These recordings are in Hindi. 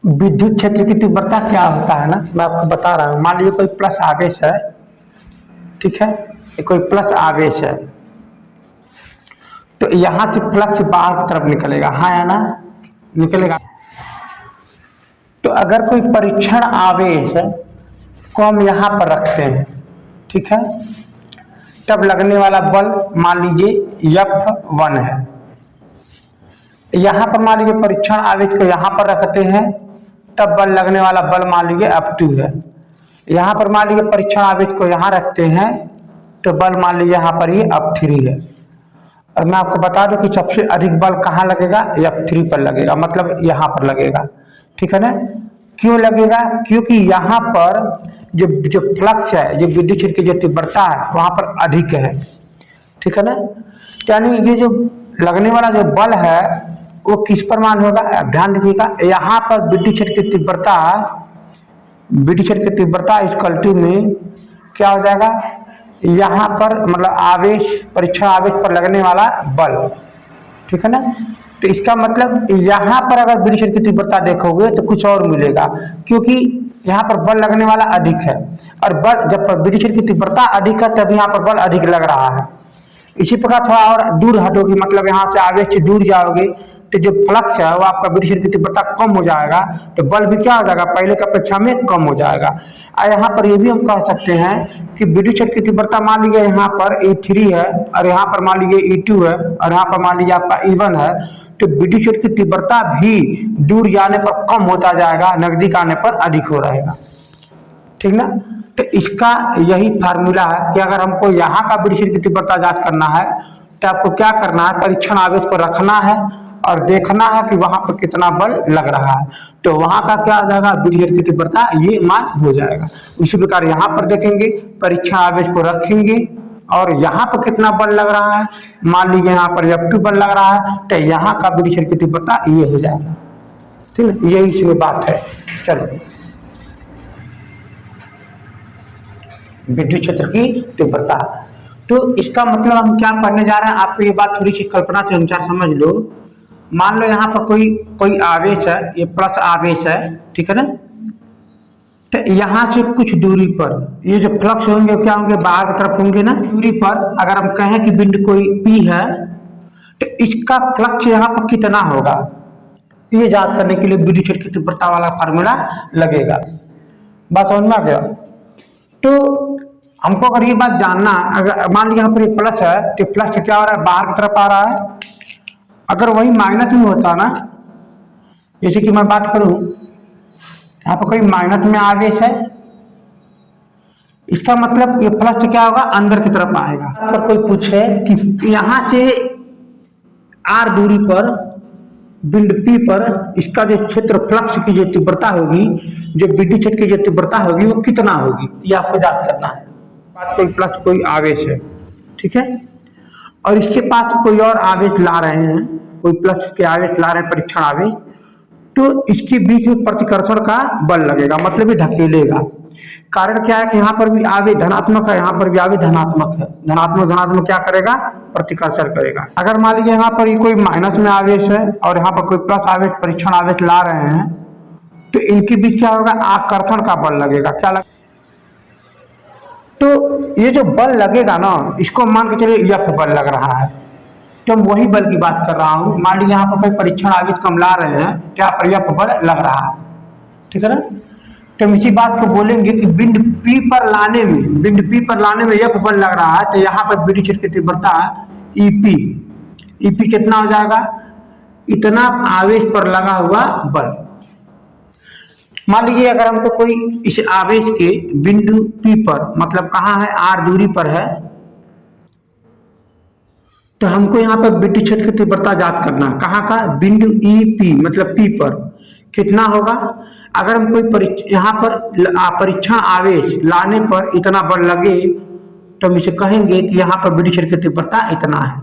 विद्युत क्षेत्र की तीव्रता क्या होता है ना, मैं आपको बता रहा हूँ। मान लीजिए कोई प्लस आवेश है, ठीक है, ये कोई प्लस आवेश है, तो यहाँ से फ्लक्स बाहर की तरफ निकलेगा, हाँ या ना, निकलेगा। तो अगर कोई परीक्षण आवेश को हम यहाँ पर रखते हैं, ठीक है, तब लगने वाला बल मान लीजिए F1 है। यहाँ पर मान लीजिए परीक्षण आवेश को यहाँ पर रखते हैं, तब बल लगने वाला बल मान लीजिए F2 है। यहाँ पर मान लीजिए परीक्षण आवेश को यहाँ रखते हैं, तो बल मान लीजिए यहाँ पर ये F3 है। और मैं आपको बता दूं कि सबसे अधिक बल कहाँ लगेगा, F3 पर लगेगा, मतलब यहाँ पर लगेगा, ठीक है ना। क्यों लगेगा? क्योंकि यहाँ पर जो जो फ्लक्स है, जो विद्युत क्षेत्र की जो तीव्रता है वहाँ पर अधिक है, ठीक है ना। यानी ये जो लगने वाला जो बल है वो किस पर मान होगा, ध्यान दीजिएगा। यहाँ पर विद्युत क्षेत्र की तीव्रता, विद्युत क्षेत्र की तीव्रता इस कल्टी में क्या हो जाएगा, यहाँ पर मतलब आवेश, परीक्षण आवेश पर लगने वाला बल, ठीक है ना। तो इसका मतलब यहाँ पर अगर विद्युत क्षेत्र की तीव्रता देखोगे तो कुछ और मिलेगा, क्योंकि यहाँ पर बल लगने वाला अधिक है, और बल जब विद्युत क्षेत्र की तीव्रता अधिक है तब यहाँ पर बल अधिक लग रहा है। इसी प्रकार थोड़ा और दूर हटोगे, मतलब यहाँ से आवेश से दूर जाओगे, तो जो फ्लक्स है वो आपका विद्युत क्षेत्र की तीव्रता कम हो जाएगा, तो बल भी क्या हो जाएगा, पहले की अपेक्षा में कम हो जाएगा। और यहाँ पर ये भी हम कह सकते हैं कि विद्युत क्षेत्र की तीव्रता मान लीजिए यहाँ पर E3 है, और यहाँ पर मान लीजिए E2 है, और यहाँ पर मान लीजिए आपका E1 है, तो विद्युत क्षेत्र की तीव्रता भी दूर जाने पर कम होता जाएगा, नजदीक आने पर अधिक हो रहेगा, ठीक ना। तो इसका यही फार्मूला है कि अगर हमको यहाँ का विद्युत क्षेत्र की तीव्रता ज्ञात करना है तो आपको क्या करना है, परीक्षण आवेश को रखना है और देखना है कि वहां पर कितना बल लग रहा है, तो वहां का क्या हो जाएगा, विद्युत क्षेत्र की तीव्रता ये मान हो जाएगा। उसी प्रकार यहाँ पर देखेंगे, परीक्षण आवेश को रखेंगे और यहाँ पर कितना बल लग रहा है, मान लीजिए यहाँ पर F2 बल लग रहा है, तो यहाँ का विद्युत क्षेत्र की तीव्रता ये हो जाएगा, ठीक है। यही इसमें बात है। चलिए, विद्युत क्षेत्र की तीव्रता, तो इसका मतलब हम क्या पढ़ने जा रहे हैं, आपको ये बात थोड़ी सी कल्पना से अनुसार समझ लो। मान लो यहाँ पर कोई आवेश है, ये प्लस आवेश है, ठीक है ना। तो यहाँ से कुछ दूरी पर ये जो फ्लक्स होंगे क्या होंगे, बाहर की तरफ होंगे ना। दूरी पर अगर हम कहें कि बिंदु कोई P है, तो इसका फ्लक्स यहाँ पर कितना होगा, ये ज्ञात करने के लिए विद्युत क्षेत्र की तीव्रता वाला फार्मूला लगेगा। बात समझ में आ गया? तो हमको अगर ये बात जानना, अगर मान लीजिए यहाँ पर प्लस है, तो प्लस क्या हो रहा है, बाहर की तरफ आ रहा है। अगर वही माइनस में होता ना, जैसे कि मैं बात करूं, यहाँ पर कोई माइनस में आवेश है, इसका मतलब ये प्लस से क्या होगा, अंदर की तरफ आएगा। अगर कोई पूछे कि यहाँ से r दूरी पर बिंदु P पर इसका जो क्षेत्र फ्लक्स की जो तीव्रता होगी, जो विद्युत क्षेत्र की जो तीव्रता होगी वो कितना होगी, ये आपको ज्ञात करना है। पास कोई प्लस कोई आवेश है, ठीक है, और इसके पास कोई और आवेश ला रहे हैं, कोई प्लस के आवेश ला रहे हैं, परीक्षण आवेश, तो इसके बीच में प्रतिकर्षण का बल लगेगा, मतलब ये धकेलेगा। कारण क्या है कि यहाँ पर भी आवेश धनात्मक है, यहाँ पर भी आवेश धनात्मक है, धनात्मक धनात्मक क्या करेगा, प्रतिकर्षण करेगा। अगर मान लीजिए यहाँ पर कोई माइनस में आवेश है और यहाँ पर कोई प्लस आवेश, परीक्षण आवेश ला रहे हैं, तो इनके बीच क्या होगा, आकर्षण का बल लगेगा। क्या लगेगा? तो ये जो बल लगेगा ना, इसको मान के चलिए F बल लग रहा है, तो हम वही बल की बात कर रहा हूँ। मान लीजिए यहाँ पर कोई परीक्षण आवेश को हम ला रहे हैं, क्या पर F बल लग रहा है, ठीक है ना। तो हम इसी बात को बोलेंगे कि बिंदु P पर लाने में, बिंदु P पर लाने में F बल लग रहा है, तो यहाँ पर विद्युत क्षेत्र की तीव्रता EP कितना हो जाएगा, इतना आवेश पर लगा हुआ बल। मान लीजिए अगर हमको कोई इस आवेश के बिंदु P पर, मतलब कहाँ है, r दूरी पर है, तो हमको यहाँ पर विद्युत क्षेत्र की तीव्रता ज्ञात करना, कहाँ का, बिंदु EP मतलब P पर कितना होगा। अगर हम कोई यहाँ पर परीक्षण आवेश लाने पर इतना बल लगे, तो हम इसे कहेंगे कि यहाँ पर विद्युत क्षेत्र की तीव्रता इतना है।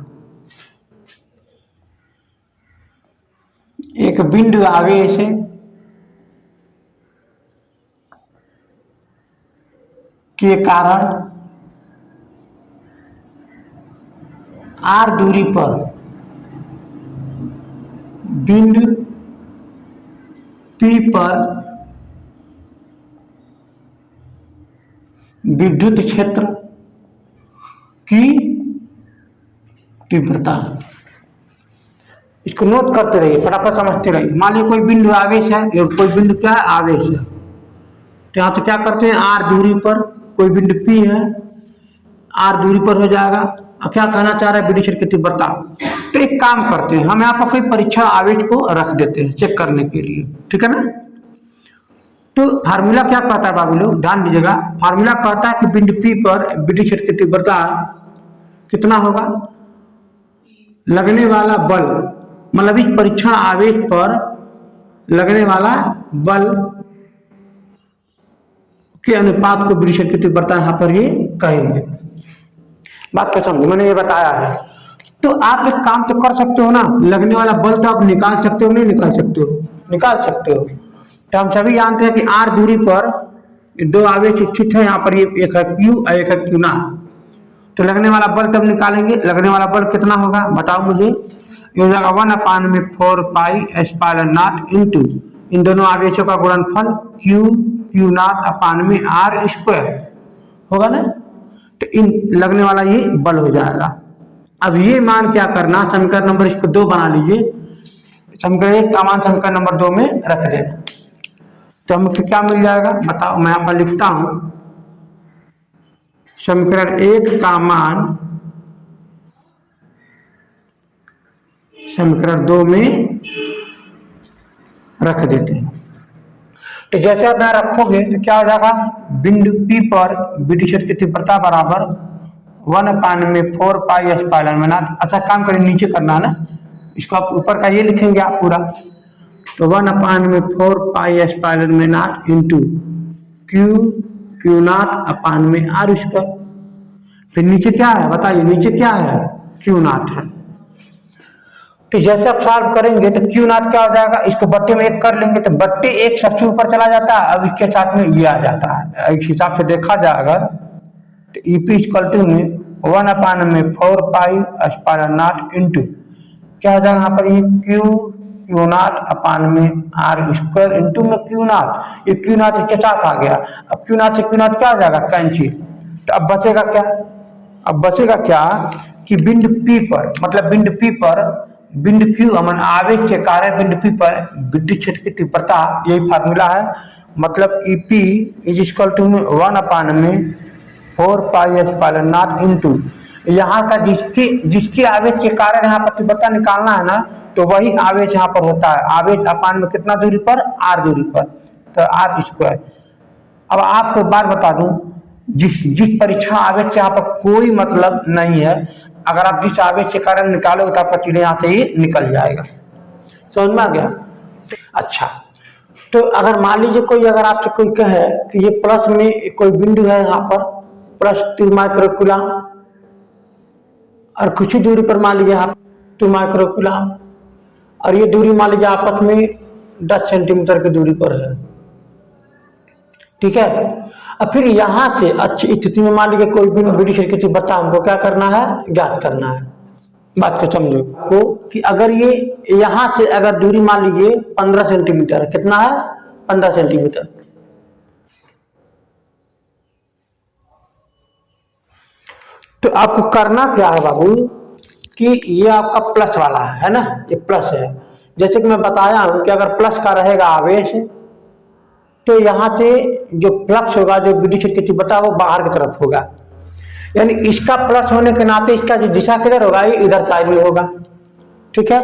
एक बिंदु आवेश के कारण r दूरी पर बिंदु P पर विद्युत क्षेत्र की तीव्रता। इसको नोट करते रहिए, फटाफट समझते रहिए। मान लीजिए कोई बिंदु आवेश है, कोई बिंदु क्या है, आवेश है। तो यहां तो क्या करते हैं, r दूरी पर कोई बिंदु P है, r दूरी पर हो जाएगा। और क्या कहना चाह रहा है, विद्युत क्षेत्र की तीव्रता। तो एक काम करते हैं, हम यहाँ पर कोई परीक्षण आवेश को रख देते हैं चेक करने के लिए, ठीक है ना। तो फार्मूला क्या कहता है बाबू लोग, ध्यान दीजिएगा। फार्मूला कहता है कि बिंदु P पर विद्युत क्षेत्र की तीव्रता कितना होगा, लगने वाला बल, मतलब इस परीक्षण आवेश पर लगने वाला बल के अनुपात को विद्युत क्षेत्र की तीव्रता यहां पर ये कहेंगे। बात को समझो, मैंने ये बताया है। तो आप एक काम तो कर सकते हो ना, लगने वाला बल तो आप निकाल सकते हो, नहीं निकाल सकते हो, निकाल सकते हो। तो हम सभी जानते हैं कि r दूरी पर दो आवेश स्थित है, यहाँ पर ये एक है Q और एक है Q ना। तो लगने वाला बल तब निकालेंगे, लगने वाला बल कितना होगा बताओ मुझे। ये हो जाएगा 1/4 पाई एप्सिलॉन नॉट इंटू इन दोनों आवेशों का गुणनफल Q नॉट अपान में r स्क्वायर होगा ना। तो इन लगने वाला ये बल हो जाएगा। अब ये मान क्या करना, समीकरण नंबर इसको 2 बना लीजिए, समीकरण 1 का मान समीकरण नंबर 2 में रख देना। तो हमको क्या मिल जाएगा बताओ, मैं यहाँ पर लिखता हूं, समीकरण 1 का मान समीकरण 2 में रख देते हैं। तो जैसे आप यहाँ रखोगे तो क्या हो जाएगा, बिंदु P पर विद्युत क्षेत्र की तीव्रता बराबर 1/4 पाई एप्सिलॉन नॉट। अच्छा काम करें, नीचे करना है ना, इसको आप ऊपर का ये लिखेंगे आप पूरा। तो 1/4 pi epsilon naught into Q naught upon में r स्क्वायर। फिर नीचे क्या है बताइए, नीचे क्या है, Q नॉट है। तो जैसे आप सॉल्व करेंगे तो Q नॉट क्या हो जाएगा, इसको बट्टे में 1 कर लेंगे तो बट्टे 1 सबसे ऊपर चला जाता है, अब इसके साथ में ये आ जाता है। इस हिसाब से देखा जाएगा तो EP इक्वल टू में 1/4 पाई एप्सिलॉन नॉट इंटू क्या हो जाएगा यहाँ पर, ये Q नॉट अपान में r स्क्वायर इंटू में Q नॉट। ये Q नॉट इसके साथ आ गया। अब Q नॉट से Q नॉट क्या हो जाएगा, कैंसिल। तो अब बचेगा क्या, अब बचेगा क्या कि बिंदु P पर, मतलब बिंदु P पर बिंदु Q अमन आवेश के कारण बिंदु P पर विद्युत क्षेत्र की तीव्रता, यही फार्मूला है। मतलब EP is equal to 1/4 pi epsilon naught into यहाँ का जिसके आवेश के कारण यहाँ पर तीव्रता निकालना है ना, तो वही आवेश यहाँ पर होता है। आवेश अपान में कितना दूरी पर, r दूरी पर, तो r स्क्वायर। अब आपको बात बता दूं, जिस परीक्षण आवेश से यहाँ पर कोई मतलब नहीं है, अगर आप जिस आवेश के कारण निकालोगे तो आपका चीजें यहाँ से ही निकल जाएगा। समझ में आ गया। अच्छा, तो अगर मान लीजिए कोई अगर आपसे कोई कहे कि ये प्लस में कोई बिंदु है, यहाँ पर +2 माइक्रोकूलम और कुछ ही दूरी पर मान लीजिए आप 2 माइक्रोकूलम, और ये दूरी मान लीजिए आपस में 10 सेंटीमीटर की दूरी पर है, ठीक है। अब फिर यहां से अच्छी स्थिति में मान लीजिए कोई भी विद्युत क्षेत्र की तीव्रता हमको क्या करना है, ज्ञात करना है। बात को समझो को कि अगर ये यहां से अगर दूरी मान लीजिए 15 सेंटीमीटर, कितना है 15 सेंटीमीटर, तो आपको करना क्या है बाबू कि ये आपका प्लस वाला है ना, ये प्लस है। जैसे कि मैं बताया हूं कि अगर प्लस का रहेगा आवेश तो यहां से जो फ्लक्स होगा, जो विद्युत क्षेत्र की तीव्रता वो बाहर की तरफ होगा, यानी इसका प्लस होने के नाते इसका जो दिशा किधर होगा, ये इधर साइड में होगा, ठीक है।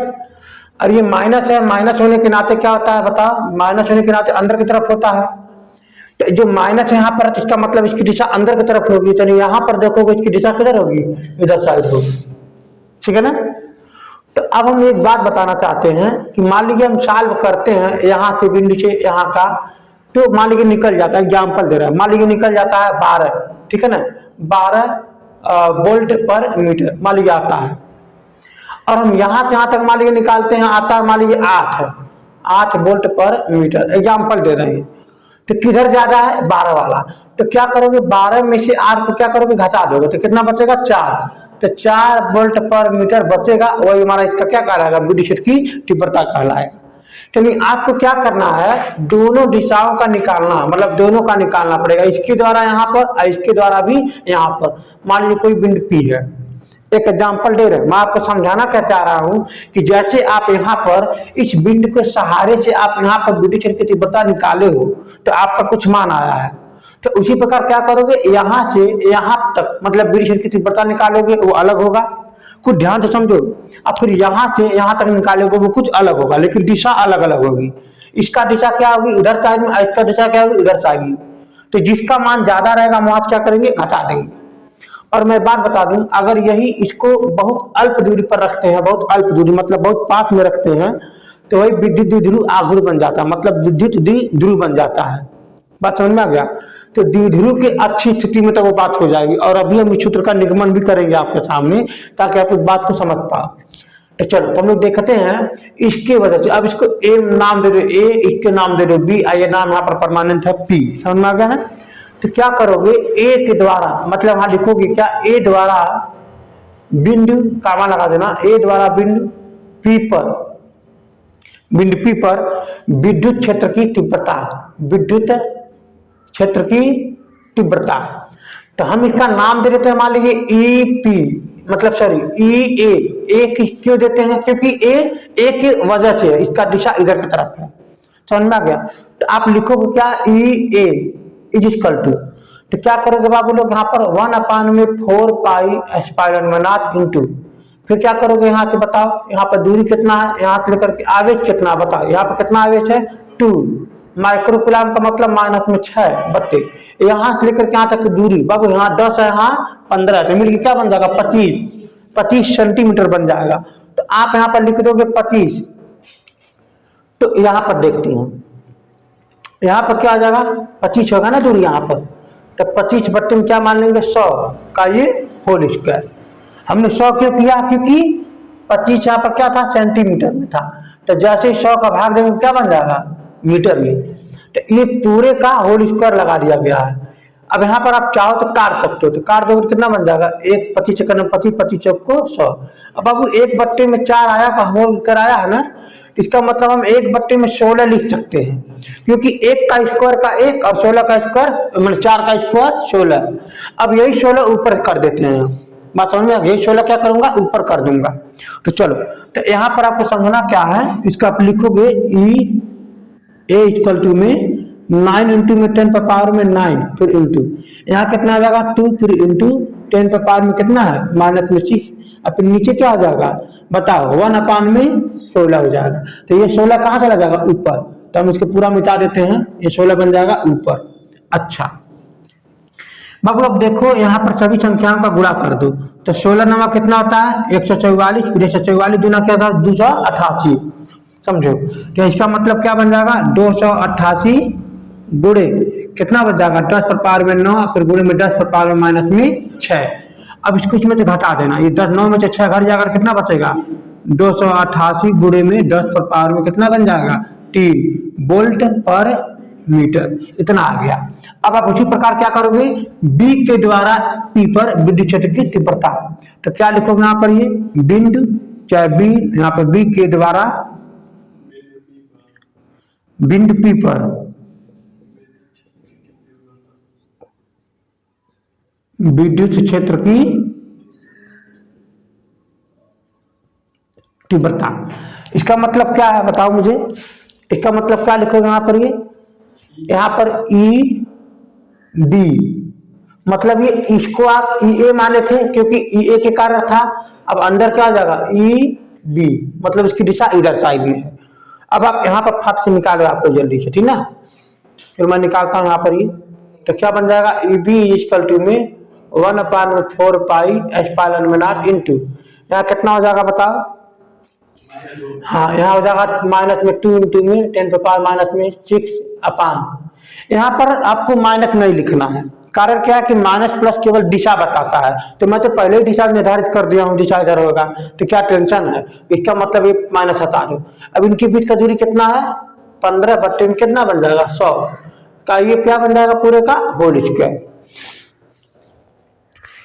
और ये माइनस है, माइनस होने के नाते क्या होता है बताओ, माइनस होने के नाते अंदर की तरफ होता है। तो जो माइनस है यहाँ पर, इसका मतलब इसकी दिशा अंदर की तरफ होगी, तो यहाँ पर देखोगे इसकी दिशा किधर होगी, इधर साइड होगी, ठीक है ना। तो अब हम एक बात बताना चाहते हैं कि मान लीजिए हम सॉल्व करते हैं यहाँ से बिंदु से यहाँ का, तो मान लीजिए निकल जाता है, एग्जाम्पल दे रहा है, मान लीजिए निकल जाता है 12, ठीक है ना, 12 वोल्ट पर मीटर मान लीजिए आता है। और हम यहाँ से यहाँ तक मान लीजिए निकालते हैं, आता है मान लीजिए 8 वोल्ट पर मीटर, एग्जाम्पल दे रहे हैं। तो किधर ज्यादा है, 12 वाला। तो क्या करोगे, 12 में से 8 को क्या करोगे, घटा दोगे, तो कितना बचेगा 4। तो 4 वोल्ट पर मीटर बचेगा, वही हमारा इसका क्या कहलाएगा, विद्युत क्षेत्र की तीव्रता कहलाएगा। तो आपको क्या करना है, दोनों दिशाओं का निकालना, मतलब दोनों का निकालना पड़ेगा, इसके द्वारा यहाँ पर और इसके द्वारा भी यहाँ पर। मान लीजिए कोई बिंदु P है, एक एग्जाम्पल दे रहे हैं, मैं आपको समझाना क्या चाह रहा हूं कि जैसे आप यहाँ पर इस बिंदु के सहारे से आप यहाँ पर विद्युत क्षेत्र की तीव्रता निकाले हो तो आपका कुछ मान आया है, तो उसी प्रकार क्या करोगे, यहाँ से यहाँ तक मतलब विद्युत क्षेत्र की तीव्रता निकालोगे वो अलग होगा, कुछ ध्यान से समझो। अब फिर यहाँ से यहाँ तक निकालोगे वो कुछ अलग होगा, लेकिन दिशा अलग अलग होगी। इसका दिशा क्या होगी, इधर से आएगी, इसका दिशा क्या होगी, इधर से आएगी। तो जिसका मान ज्यादा रहेगा वहां से क्या करेंगे, घटा देंगे। और मैं बात बता दूं, अगर यही इसको बहुत अल्प दूरी पर रखते हैं, बहुत अल्प दूरी मतलब बहुत पास में रखते हैं, तो वही विद्युत द्विध्रुव आघूर्ण बन जाता है, मतलब विद्युत द्विध्रुव बन जाता है। बात समझ में आ गया। तो द्विध्रुव की अच्छी स्थिति में तो वो बात हो जाएगी, और अभी हम इस सूत्र का निगमन भी करेंगे आपके सामने ताकि आप इस बात को समझ पाओ। तो चलो तो हम लोग देखते हैं इसके वजह से। अब इसको ए नाम दे दो, ए, इसके नाम दे दो बी, ये नाम यहाँ पर परमानेंट है पी। समझ में आ गया ना। तो क्या करोगे, ए के द्वारा मतलब वहां लिखोगे क्या, ए द्वारा बिंदु का मान लगा देना, ए द्वारा बिंदु पी पर विद्युत क्षेत्र की तीव्रता, विद्युत क्षेत्र की तीव्रता। तो हम इसका नाम दे देते हैं, मान लीजिए ई पी, मतलब सॉरी ई ए क्यों देते हैं, क्योंकि ए की वजह से इसका दिशा इधर की तरफ है। समझ में आ गया। तो आप लिखोगे क्या, ई ए इज इक्वल टू, तो क्या करोगे बाबू लोग यहाँ पर 1/4 पाई एप्सिलॉन नॉट इनटू, फिर क्या करोगे यहाँ से बताओ, यहाँ पर दूरी कितना है, यहाँ से लेकर के आवेश कितना बताओ, यहाँ पर कितना आवेश है 2 माइक्रोकुलाम का मतलब -6 बट्टे यहाँ से लेकर के यहाँ तक की दूरी बाबू, यहाँ 10 है, यहाँ 15 है, तो मिलकर क्या बन जाएगा 25 सेंटीमीटर बन जाएगा। तो आप यहाँ पर लिख दोगे 25। तो यहाँ पर देखते हैं, यहाँ पर क्या आ जाएगा 25 होगा ना दूरी यहाँ पर, तो 25 बट्टे में क्या मान लेंगे 100 का ये होल स्क्वायर। हमने 100 क्यों किया, क्योंकि 25 यहाँ पर क्या था सेंटीमीटर में था, तो जैसे 100 का भाग देंगे क्या बन जाएगा मीटर में, तो ये पूरे का होल स्क्वायर लगा दिया गया है। अब यहाँ पर आप चाहो तो काट सकते हो, तो काट दोगे कितना बन जाएगा, 1 25 चक्कर में 25 चौक को 100। अब बाबू 1 बट्टे में 4 आया का होल कराया है ना, इसका मतलब हम 1 बट्टे में 16 लिख सकते हैं, क्योंकि 1 का स्क्वायर का 1 और 16 का स्क्वायर मतलब 4 का स्क्वायर 16। अब यही 16 ऊपर कर देते हैं, बात समझ में आ गई, 16 क्या करूंगा ऊपर कर दूंगा। तो चलो, तो यहाँ पर आपको समझना क्या है, इसका आप लिखोगे ई ए इक्वल टू में 9 इंटू में 10 पर पावर में 9, फिर इंटू यहाँ कितना आ जाएगा 2, फिर इंटू 10 पर पावर में कितना है -6, अब फिर नीचे क्या हो जाएगा बताओ 1/16 हो जाएगा। तो ये 16 कहाँ चला जाएगा ऊपर, तो हम इसको पूरा मिटा देते हैं, ये 16 बन जाएगा ऊपर। अच्छा बाबू अब देखो यहाँ पर सभी संख्याओं का गुणा कर दो, तो 16 नवा कितना होता है 144, फिर 144 दूना क्या था 288, समझो। तो इसका मतलब क्या बन जाएगा 288 गुणे कितना बन जाएगा 10 पर पावर में 9, फिर गुणे में 10 पर पावर में -6। अब इसको इसमें से घटा देना, ये 10 9 में से 6 घट जाकर कितना बचेगा 288 गुणे में 10 पर पावर में कितना बन जाएगा 3 वोल्ट पर मीटर, इतना आ गया। अब आप उसी प्रकार क्या करोगे, बी के द्वारा पी पर विद्युत क्षेत्र की तीव्रता, तो क्या लिखोगे यहाँ पर, ये बिंदु चाहे बी, यहाँ पर बी के द्वारा बिंदु पी पर विद्युत क्षेत्र की तीव्रता। इसका मतलब क्या है बताओ मुझे, इसका मतलब क्या लिखोगे यहाँ पर, ये यहाँ पर ई डी मतलब ये इसको आप ई ए माने थे क्योंकि ई ए के कारण था, अब अंदर क्या आ जाएगा ई बी मतलब इसकी दिशा इधर साइड में है। अब आप यहाँ पर फट से निकालो आपको जल्दी से, ठीक ना, फिर मैं निकालता हूँ यहाँ पर ये, तो क्या बन जाएगा ई बी इक्वल टू में 1/4 पाई एप्सिलॉन नॉट इनटू यहाँ कितना हो जाएगा बताओ, हाँ यहाँ हो जाएगा -2 इंटू में 10 पर पावर -6 अपान, यहाँ पर आपको माइनस नहीं लिखना है, कारण क्या है कि माइनस प्लस केवल दिशा बताता है, तो मैं तो पहले ही दिशा निर्धारित कर दिया हूँ, दिशा इधर होगा तो क्या टेंशन है, इसका मतलब ये माइनस हटा दो। अब इनके बीच का दूरी कितना है 15 बट्टे में कितना बन जाएगा 100 का, ये क्या बन जाएगा पूरे का होल स्क्वायर।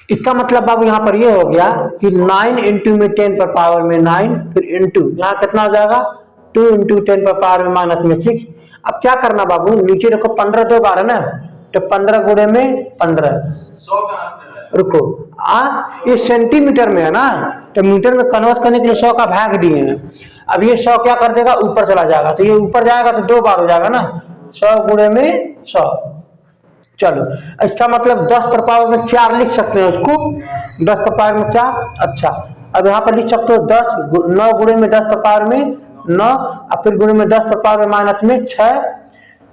इसका मतलब अब यहाँ पर ये हो गया कि 9 इंटू में 10 पर पावर में 9, फिर इंटू यहाँ कितना हो जाएगा 2 इंटू 10⁻⁻6। अब क्या करना बाबू, नीचे देखो 15 दो बार है ना, तो 15 गुणे में 15, रुको ये सेंटीमीटर में है ना, तो मीटर में कन्वर्ट करने के लिए 100 का भाग दिए हैं। अब ये 100 क्या कर देगा, ऊपर चला जाएगा, तो ये ऊपर जाएगा तो 2 बार हो जाएगा ना, 100 गुणे में 100। चलो इसका मतलब 10 पर पावर में 4 लिख सकते हैं उसको, 10 पर पावर में 4। अच्छा अब यहाँ पर लिख सकते हो 9 गुणे में 10 पर पावर में 9, और फिर गुणे में 10 पर पावर में -6,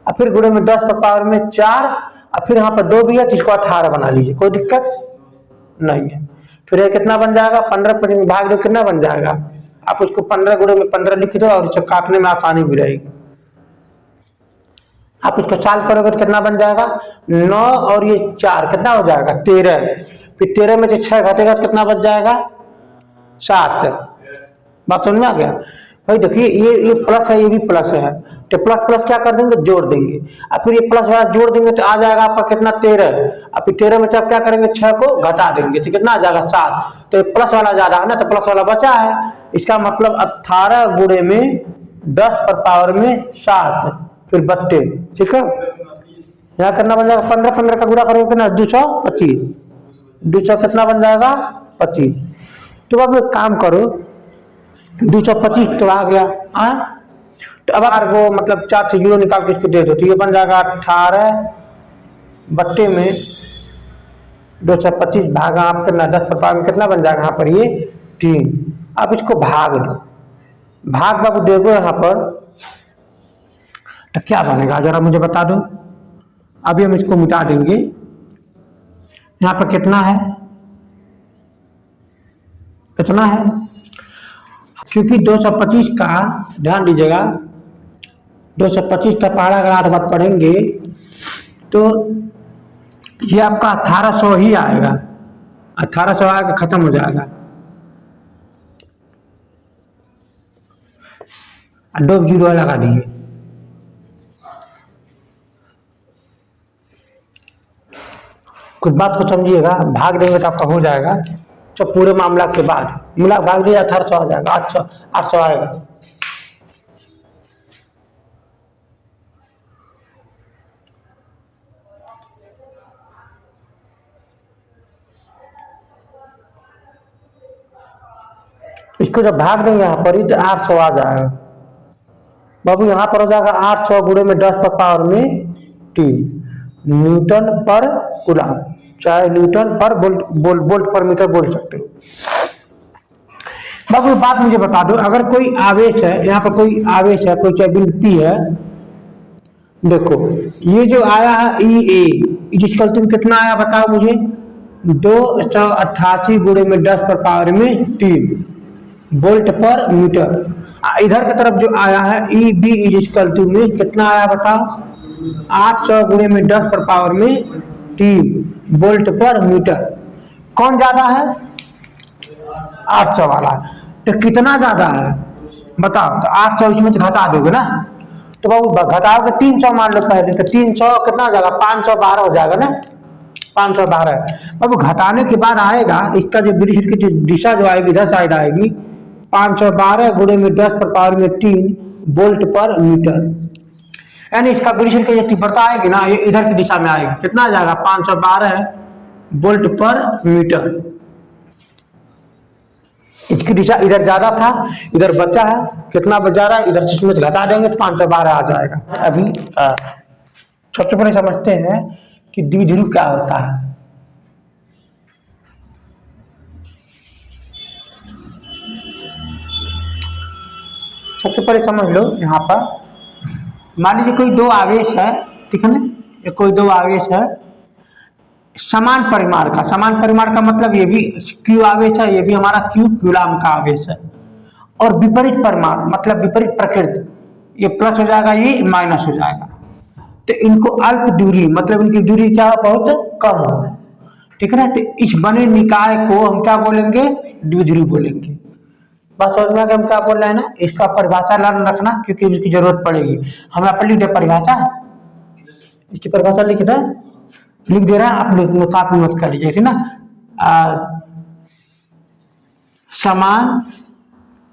और फिर गुणे में 10 पर पावर में 4, और फिर यहाँ पर 2 भी है तो इसको 18 बना लीजिए, कोई दिक्कत नहीं है। फिर ये कितना बन जाएगा, 15 पर भाग दो कितना बन जाएगा, आप उसको 15 गुणे में 15 लिख दो और इसे काटने में आसानी भी रहेगी। आप इसको सॉल्व करोगे तो कितना बन जाएगा, 9 और ये 4 कितना हो जाएगा 13, फिर 13 में से 6 घटेगा तो कितना बच जाएगा 7। बात समझ में आ गया भाई। देखिए ये प्लस है, ये भी प्लस है, तो प्लस प्लस क्या कर देंगे, जोड़ देंगे, और फिर ये प्लस वाला जोड़ देंगे तो आ जाएगा आपका कितना 13, और फिर 13 में से आप क्या करेंगे 6 को घटा देंगे तो कितना आ जाएगा 7। तो प्लस वाला ज्यादा है ना, तो प्लस वाला बचा है, इसका मतलब 18 गुणे में 10 पर पावर में 7 फिर 32, ठीक है। यहाँ करना बन जाएगा 15 15 का गुणा करोगे ना 225, 200 कितना बन जाएगा 25। तो अब एक काम करो 225 तो आ गया, तो अब वो मतलब 4 से 0 निकाल के इसको दे दो तो ये बन जाएगा 18 बट्टे में 225 भागा आप करना 10 पर पावर में कितना बन जाएगा यहाँ पर ये 3। अब इसको भाग दो, भाग बाबू देखो यहाँ पर तो क्या बनेगा जरा मुझे बता दो। अभी हम इसको मिटा देंगे, यहाँ पर कितना है, कितना है, क्योंकि 225 का ध्यान दीजिएगा, 225 का पहाड़ा अगर 8 बार पढ़ेंगे तो ये आपका 1800 ही आएगा, 1800 आएगा खत्म हो जाएगा। 2 जीरो लगा दिए, कुछ बात को समझिएगा, भाग देंगे तो आपका हो जाएगा। तो पूरे मामला के बाद मिला भाग दिया 1800 आ जाएगा, 800 आएगा। इसको जब भाग देंगे यहाँ पर ही तो 800 आ जाएगा बाबू। यहाँ पर हो जाएगा 800 गुणे में 10 पर पावर में 3 न्यूटन पर कूलम, चाहे न्यूटन पर वोल्ट पर मीटर बोल सकते हो। बाबू बात मुझे बता दो, अगर कोई आवेश है, यहाँ पर कोई आवेश है, कोई चाहे बिंदु है, देखो ये जो आया है EA जिसका तुम कितना आया बताओ मुझे, 288 गुणे में 10 पर पावर में 3 वोल्ट पर मीटर। इधर की तरफ जो आया है EB में कितना आया बताओ, 800 गुणे में 10 पर पावर में 3 वोल्ट पर मीटर। कौन ज्यादा है, 800 वाला। तो कितना ज्यादा है बताओ, तो 800 इसमें से घटा दोगे ना, तो बाबू घटाओगे 300 मान लो पहले, तो 300 कितना हो जाएगा 512 हो जाएगा ना, 512। बाबू घटाने के बाद आएगा इसका जो विरुद्ध की दिशा जो आएगी इधर साइड आएगी, 512 गुणे में 10 पर पावर में 3 वोल्ट पर मीटर, यानी इसका विरुद्ध की जो तीव्रता आएगी ना ये इधर की दिशा में आएगी, कितना आ जाएगा 512 वोल्ट पर मीटर। इसकी दिशा इधर ज्यादा था, इधर बचा है, कितना बचा रहा है, इधर से घटा देंगे तो 512 आ जाएगा। अभी सबसे पहले समझते हैं कि द्विध्रुव क्या होता है। सबसे पहले समझ लो, यहाँ पर मान लीजिए कोई 2 आवेश है, ठीक है ना, ये कोई 2 आवेश है समान परिमाण का, समान परिमाण का मतलब ये भी Q आवेश है, ये भी हमारा Q कूलम का आवेश है, और विपरीत परिमाण मतलब विपरीत प्रकृति, ये प्लस हो जाएगा ये माइनस हो जाएगा। तो इनको अल्प दूरी मतलब इनकी दूरी क्या हो, बहुत कम हो, ठीक है ना। तो इस बने निकाय को हम क्या बोलेंगे, द्विध्रुव बोलेंगे। बस समझ में हम क्या बोल रहे हैं ना, इसका परिभाषा लर्न रखना क्योंकि इसकी जरूरत पड़ेगी। हम यहाँ पर लिख दे परिभाषा, इसकी परिभाषा लिख दे रहा है, आप लोग काफी मत कर लीजिए, ठीक ना। समान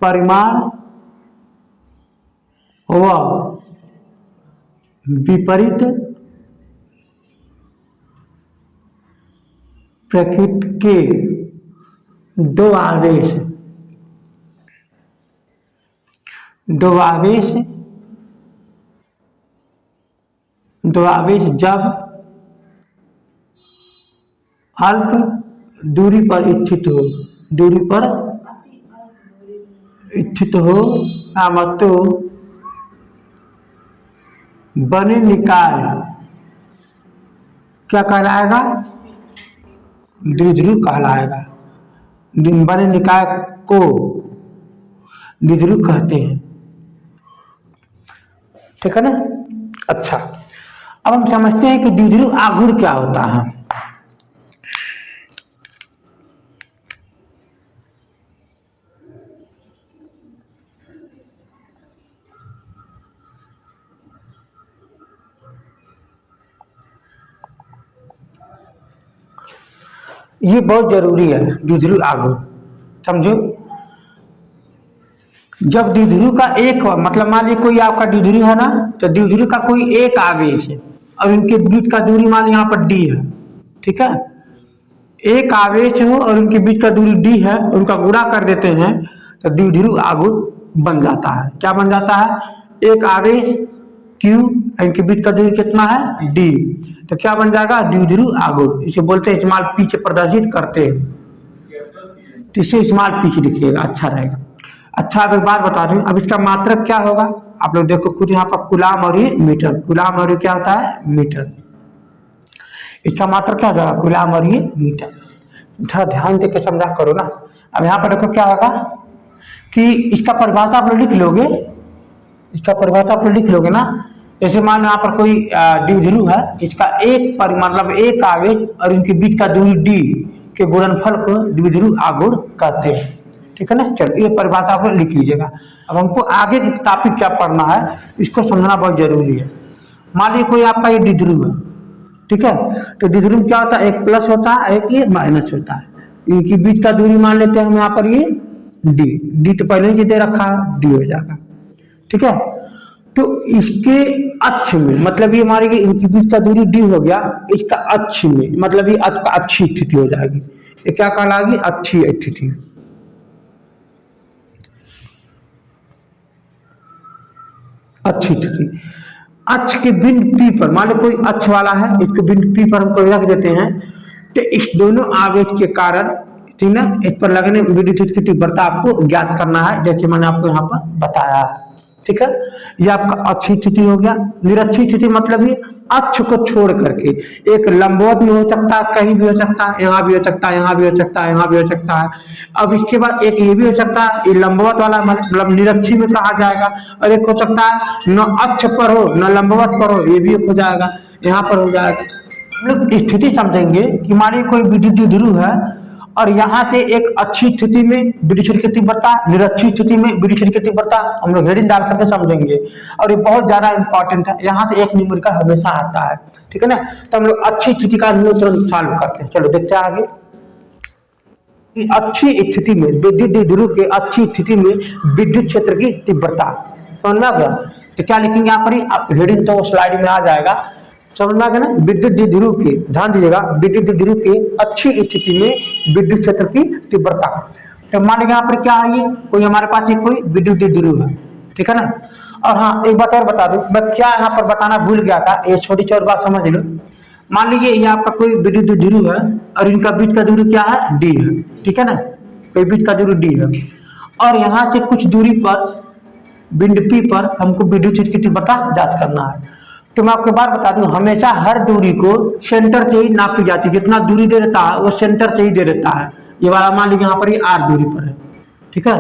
परिमाण वह विपरीत प्रकृति के दो आवेश जब अल्प दूरी पर स्थित हो तो बने निकाय क्या कहलाएगा? द्विध्रुव कहलाएगा। बने निकाय को द्विध्रुव कहते हैं। ठीक है ना? अच्छा, अब हम समझते हैं कि द्विध्रुव आघूर्ण क्या होता है। ये बहुत जरूरी है, द्विध्रुव आघूर्ण समझो। जब द्विध्रुव का एक मतलब मान लीजिए कोई आपका द्विध्रुव है ना, तो द्विध्रुव का कोई एक आवेश है और इनके बीच का दूरी मान लीजिए यहाँ पर डी है। ठीक है, एक आवेश हो और इनके बीच का दूरी डी है, उनका गुणा कर देते हैं तो द्विध्रुव आघूर्ण बन जाता है। क्या बन जाता है? एक आवेश Q, इनके बीच का दूरी कितना है? D, तो क्या बन जाएगा? द्विध्रुव आघूर्ण। इसे बोलते हैं स्मॉल पी से प्रदर्शित करते हैं, तो इसे स्मॉल पी लिखिएगा, अच्छा रहेगा। अच्छा, अब एक बात बता दूं, अब इसका मात्रक क्या होगा? आप लोग देखो खुद यहाँ पर कूलाम और ये मीटर। कूलाम और ये क्या होता है? मीटर। इसका मात्रक क्या होगा? कूलाम और ये मीटर। थोड़ा ध्यान देकर समझा करो ना। अब यहाँ पर देखो क्या होगा कि इसका परिभाषा आप लोग लिख लोगे, ना। जैसे मान लो यहाँ पर कोई द्विध्रुव है, इसका एक मतलब एक आवेश और इनके बीच का दूरी d के गुणनफल को द्विध्रुव आघूर्ण कहते हैं। ठीक है ना? चलो, ये परिभाषा आप लिख लीजिएगा। अब हमको आगे की टॉपिक क्या पढ़ना है, इसको समझना बहुत जरूरी है। मान लीजिए कोई आपका ये द्विध्रुव है, ठीक है, तो द्विध्रुव क्या होता है? एक प्लस होता है, एक ये माइनस होता है। इनके बीच का दूरी मान लेते हैं हम यहाँ पर ये d तो पहले ही दे रखा है, d हो जाएगा। ठीक है, तो इसके अक्ष में मतलब ये हमारे इनके बीच का दूरी d हो गया, इसका अक्ष में मतलब ये अच्छी स्थिति हो जाएगी। ये क्या कहलाएगी? अच्छी स्थिति। अक्ष के बिंदु P पर मान लो कोई अक्ष वाला है, इसको बिंदु P पर हमको रख देते हैं, तो इस दोनों आवेश के कारण, ठीक ना, इस पर लगने विद्युत की तीव्रता आपको ज्ञात करना है, जैसे मैंने आपको यहाँ पर बताया। ठीक है, ये आपका अच्छी स्थिति हो गया। निरक्षी स्थिति मतलब ये अक्ष को छोड़ करके एक लंबवत में हो सकता है, कहीं भी हो सकता है, यहाँ भी हो सकता है, यहाँ भी हो सकता है, यहाँ भी हो सकता है। अब इसके बाद एक ये भी हो सकता है, ये लंबवत वाला मतलब निरक्षी में कहा जाएगा, और एक हो सकता है न अक्ष पर हो न लंबवत पर हो, ये भी एक हो जाएगा, यहाँ पर हो जाएगा। हम लोग स्थिति समझेंगे कि मानिए कोई विद्युत द्विध्रुव है और यहाँ से एक अच्छी स्थिति में विद्युत की तीव्रता, निरक्षी स्थिति में विद्युत की तीव्रता, हम लोग हेडिंग डाल करके समझेंगे। और ये बहुत ज्यादा इंपॉर्टेंट है, यहाँ से एक न्यूमेरिकल हमेशा आता है। ठीक है ना, तो हम लोग अच्छी स्थिति का तुरंत सॉल्व करते हैं। चलो देखते हैं आगे। अच्छी स्थिति में विद्युत द्विध्रुव के अच्छी स्थिति में विद्युत क्षेत्र की तीव्रता समझ में आ गया? तो क्या लिखेंगे यहाँ पर? आप हेडिंग तो स्लाइड में आ जाएगा, समझ में आ गया ना। विद्युत द्विध्रुव के, ध्यान दीजिएगा, विद्युत द्विध्रुव के अच्छी स्थिति में विद्युत क्षेत्र की तीव्रता। तो मान लीजिए यहाँ पर क्या है, ये कोई हमारे पास एक कोई विद्युत द्विध्रुव है, ठीक है ना। और हाँ, एक बात और बता दूं, मैं क्या यहाँ पर बताना भूल गया था, ये छोटी छोटी बात समझ लो। मान लीजिए ये आपका कोई विद्युत द्विध्रुव है और इनका बीच का दूरी क्या है? d है, ठीक है ना, कोई बीच का दूरी d है, और यहाँ से कुछ दूरी पर बिंदु P पर हमको विद्युत क्षेत्र की तीव्रता ज्ञात करना है। तो मैं आपको बात बता दूं, हमेशा हर दूरी को सेंटर से ही नापी जाती है। जितना दूरी दे देता है वो सेंटर से ही दे देता है। ये वाला मान लीजिए यहाँ पर ये r दूरी पर है, ठीक है,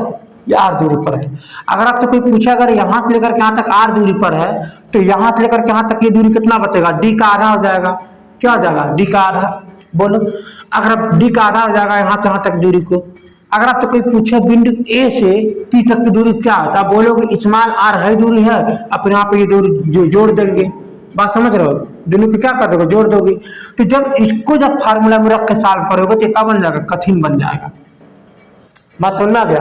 ये r दूरी पर है। अगर आपसे कोई पूछे अगर यहाँ से लेकर के यहाँ तक r दूरी पर है, तो यहाँ से लेकर के यहाँ तक ये दूरी कितना बचेगा? d का आधा हो जाएगा। क्या हो जाएगा? d का आधा। बोलो, अगर आप d का आधा हो जाएगा यहाँ से यहाँ तक दूरी को। अगर आपसे कोई पूछे बिंदु A से P तक की दूरी क्या है, तो आप बोलोगे स्मॉल r है दूरी है, अब यहाँ पे ये दूरी जोड़ देंगे। बात समझ रहे हो? दोनों को क्या कर दोगे? जोड़ दोगे। तो जब इसको जब फार्मूला में रख के सॉल्व करोगे तो क्या बन जाएगा? कठिन बन जाएगा। बात समझ में आ गया?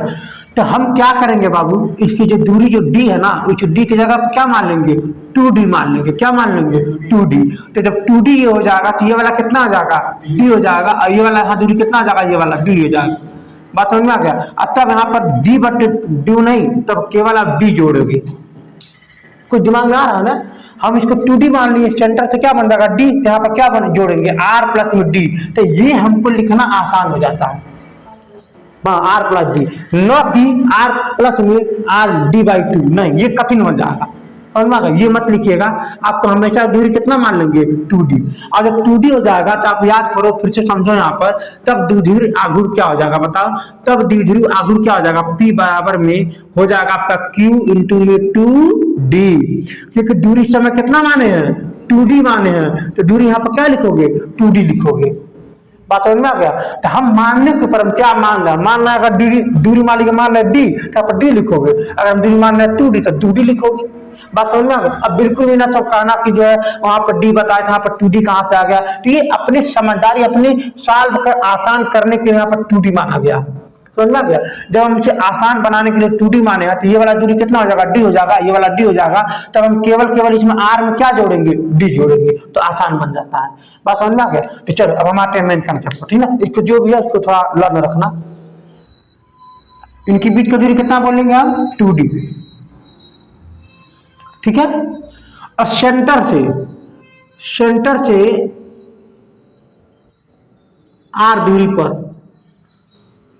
तो हम क्या करेंगे बाबू, इसकी जो दूरी जो डी है ना, उस डी की जगह क्या मान लेंगे, 2d मान लेंगे। क्या मान लेंगे, 2d। तो जब 2d ये हो जाएगा तो ये वाला कितना हो जाएगा, d हो जाएगा, और ये वाला यहाँ दूरी कितना हो जाएगा, ये वाला d हो जाएगा। बात समझ में आ गया। अब तब यहाँ पर d बटे ड्यू नहीं, तब केवल आप d जोड़ोगे। कुछ दिमाग में आ रहा है ना। हम इसको 2d मान लिए, सेंटर से क्या बन जाएगा d, यहाँ पर क्या बन जोड़ेंगे r प्लस में d। तो ये हमको लिखना आसान हो जाता है, आर प्लस डी, न कि आर प्लस में आर डी बाई 2, नहीं ये कठिन हो जाएगा। समझ में आ गया, ये मत लिखिएगा। आपको हमेशा दूरी कितना मान लेंगे, 2d। और जब 2d हो जाएगा तो आप याद करो, फिर से समझो यहाँ पर, तब द्विध्रुव आघूर्ण क्या हो जाएगा बताओ, तब द्विध्रुव आघूर्ण क्या हो जाएगा, p बराबर में हो जाएगा आपका q इंटू में 2d। क्योंकि दूरी इस समय कितना माने हैं, 2d माने हैं, तो दूरी यहाँ पर क्या लिखोगे, 2d लिखोगे। बात समझ में आ गया। तो हम मानने के ऊपर हम क्या मान रहे हैं, मान रहे हैं अगर दूरी मान लीजिए मान रहे डी, तो आप डी लिखोगे। अगर हम दूरी मान रहे हैं 2d, तो 2d लिखोगे। बात समझ में आ गया। अब बिल्कुल भी ना तो कहना कि जो है वहां पर डी बताया था, यहाँ पर 2d कहां से आ गया। तो ये अपनी समझदारी, अपनी सॉल्व कर आसान करने के लिए यहाँ पर 2d माना गया। समझ में आ गया। जब हम इसे आसान बनाने के लिए 2d मानेगा, तो ये वाला दूरी कितना हो जाएगा, d हो जाएगा, ये वाला d हो जाएगा। तब हम केवल इसमें r में क्या जोड़ेंगे, d जोड़ेंगे, तो आसान बन जाता है। बात समझ में आ गया। तो चलो अब हम आते हैं मेन कंसेप्ट पर, ठीक है। इसको जो भी है उसको थोड़ा लर्न रखना। इनकी बीच की दूरी कितना बोलेंगे हम, 2d, ठीक है। और सेंटर से r दूरी पर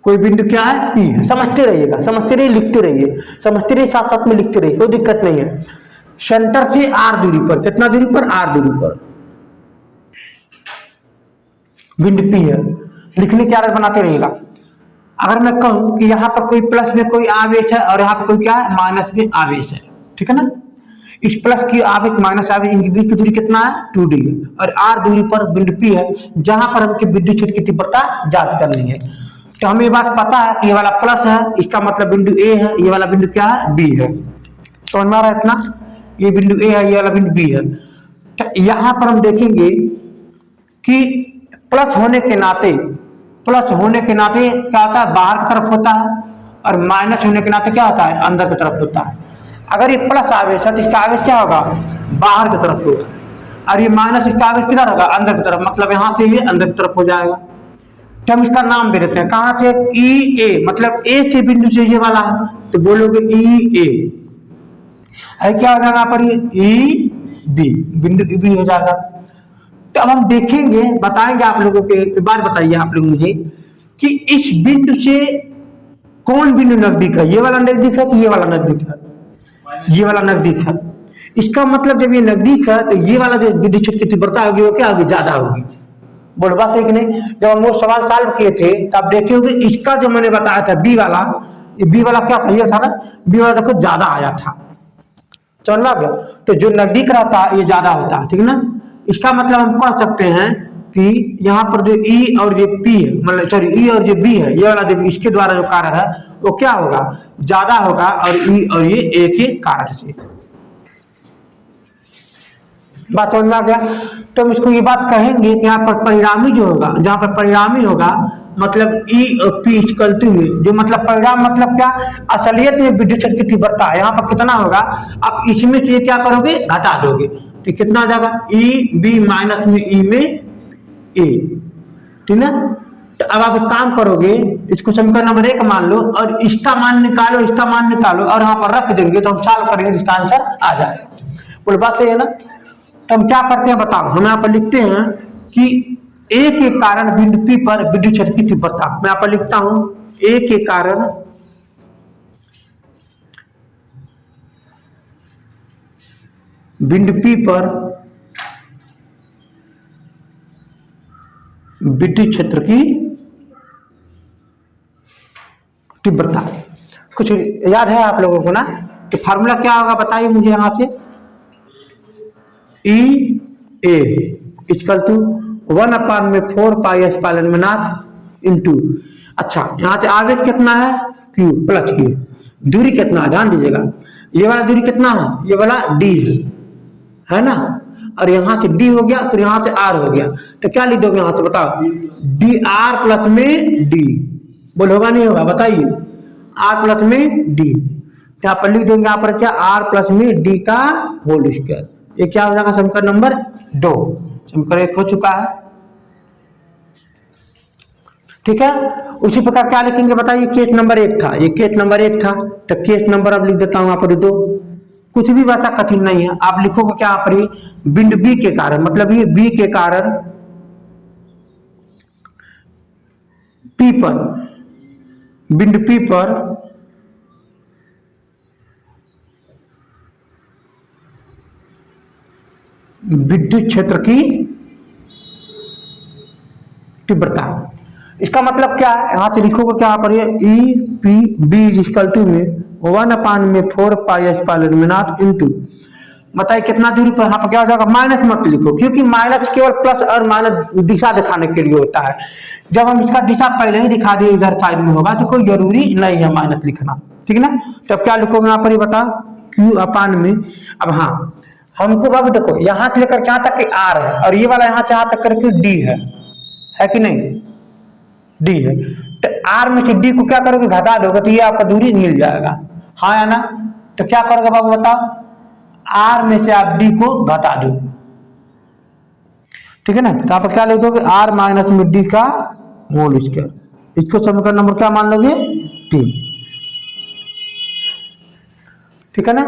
कोई बिंदु क्या है, P है। समझते रहिएगा, समझते रहिए, लिखते रहिए, समझते रहिए, साथ साथ में लिखते रहिए, कोई दिक्कत नहीं है। सेंटर से r दूरी पर, कितना दूरी पर, r दूरी पर बिंदु P है। लिखने की आदत बनाते रहिएगा। अगर मैं कहूं कि यहाँ पर कोई प्लस में कोई आवेश है और यहाँ पर कोई क्या है, माइनस में आवेश है, ठीक है ना। इस प्लस की आवेश माइनस आवेश, इनके बीच की दूरी कितना है, 2d है। और r दूरी पर बिंदु P है, जहां पर हमको विद्युत क्षेत्र की तीव्रता ज्ञात करनी है। तो हमें ये बात पता है कि ये वाला प्लस है, इसका मतलब बिंदु A है, ये वाला बिंदु क्या है, B है। समझ में आ रहा है इतना, ये बिंदु A है, ये वाला बिंदु B है। तो यहाँ पर हम देखेंगे कि प्लस होने के नाते क्या होता है, बाहर की तरफ होता है, और माइनस होने के नाते क्या होता है, अंदर की तरफ होता है। अगर ये प्लस आवेश है तो इसका आवेश क्या होगा, बाहर की तरफ होगा, और ये माइनस इसका आवेश किधर होगा, अंदर की तरफ, मतलब यहाँ से ये अंदर की तरफ हो जाएगा। तो हम इसका नाम दे देते हैं, कहां से, EA, मतलब A से बिंदु से ये वाला है, तो बोलोगे EA। क्या हो जाएगा यहाँ पर, ये EB, बिंदु EB हो जाएगा। तो अब हम देखेंगे, बताएंगे आप लोगों के, एक बार बताइए आप लोग मुझे कि इस बिंदु से कौन बिंदु नजदीक है, ये वाला नजदीक है कि ये वाला नजदीक है, ये वाला नजदीक है। इसका मतलब जब ये नजदीक है तो ये वाला जो विद्युत क्षेत्र की तीव्रता होगी वो क्या होगी, ज्यादा होगी। बोल बात है कि नहीं। जब हम वो सवाल सॉल्व किए थे तब देखे होंगे, इसका जो मैंने बताया था बी वाला, ये बी वाला क्या सही था ना, बी वाला देखो ज्यादा आया था। समझ में आ गया। तो जो नजदीक रहता है ये ज्यादा होता है, ठीक है ना। इसका मतलब हम कह सकते हैं कि यहाँ पर जो ई और ये पी है, मतलब सॉरी ई और ये बी है, ये वाला जो इसके द्वारा जो कार्य है वो क्या होगा, ज्यादा होगा, और ई और ये ए के कारण से। बात समझ में आ गया। तो हम इसको ये बात कहेंगे कि यहाँ पर परिणामी जो होगा, जहां पर परिणामी होगा मतलब ई और पी चलते हुए, जो मतलब परिणाम मतलब क्या, असलियत में विद्युत क्षेत्र की तीव्रता है, यहाँ पर कितना होगा, आप इसमें से क्या करोगे, घटा दोगे, तो कितना आ जाएगा, ई बी माइनस में ई में ए, ठीक है। तो अब आप एक काम करोगे, इसको समीकरण नंबर 1 मान लो और इसका मान निकालो, इसका मान निकालो और यहाँ पर रख देंगे, तो हम सॉल्व करेंगे, इसका आंसर आ जाएगा। बोल बात सही है ना। तो हम क्या करते हैं बताओ, हम यहाँ पर लिखते हैं कि A के कारण बिंदु P पर विद्युत क्षेत्र की तीव्रता, मैं यहाँ पर लिखता हूं A के कारण बिंदु P पर विद्युत क्षेत्र की तीव्रता। कुछ याद है आप लोगों को ना। तो फार्मूला क्या होगा बताइए मुझे, यहां से E A equal to 1/4 pi epsilon naught into, अच्छा यहां से आवेश कितना है, Q प्लस Q, दूरी कितना है ध्यान दीजिएगा, ये वाला दूरी कितना है, ये वाला D है ना, और यहां से D हो गया, फिर यहां से R हो गया, तो क्या लिख दोगे यहां से बताओ, DR प्लस में D। बोल होगा नहीं होगा बताइए, आर प्लस में डी, यहाँ पर लिख देंगे, यहाँ पर क्या आर प्लस में डी का होल स्क्वायर। ये क्या हो जाएगा समीकरण नंबर 2। समीकरण 1 हो चुका है, ठीक है। उसी प्रकार क्या लिखेंगे बताइए, केस नंबर 1 था, ये केस नंबर 1 था, तो केस नंबर अब लिख देता हूं यहाँ पर 2। कुछ भी वैसा कठिन नहीं है, आप लिखोगे क्या यहाँ पर बिंदु बी के कारण, मतलब ये बी के कारण पी पर, बिंदु पी पर विद्युत क्षेत्र की तीव्रता। इसका मतलब क्या है, यहां से लिखोगे क्या पर E P B equal to में 1/4 पाई एप्सिलॉन में नॉट इनटू, बताइए कितना दूरी पर, यहाँ पर क्या हो जाएगा माइनस मत लिखो, क्योंकि माइनस केवल प्लस और माइनस दिशा दिखाने के लिए होता है। जब हम इसका दिशा पहले ही दिखा दिए इधर साइड में होगा तो कोई जरूरी नहीं है माइनस लिखना, ठीक ना। तो अब क्या लिखोगे यहाँ पर, ये बता क्यू अपान में, अब हाँ हमको बाबू देखो यहाँ से लेकर यहाँ तक आर है और ये वाला यहाँ से यहाँ तक करके डी है कि नहीं, डी है। तो आर में से डी को क्या करोगे घटा दोगे तो ये आपका दूरी मिल जाएगा, हाँ या ना। तो क्या करोगे बाबू बताओ, आर में से आप डी को घटा दो, ठीक है ना। तो आप क्या लिख दोगे आर माइनस में डी का होल स्क्वायर, इसको समीकरण नंबर क्या मान लोगे 3, ठीक है ना।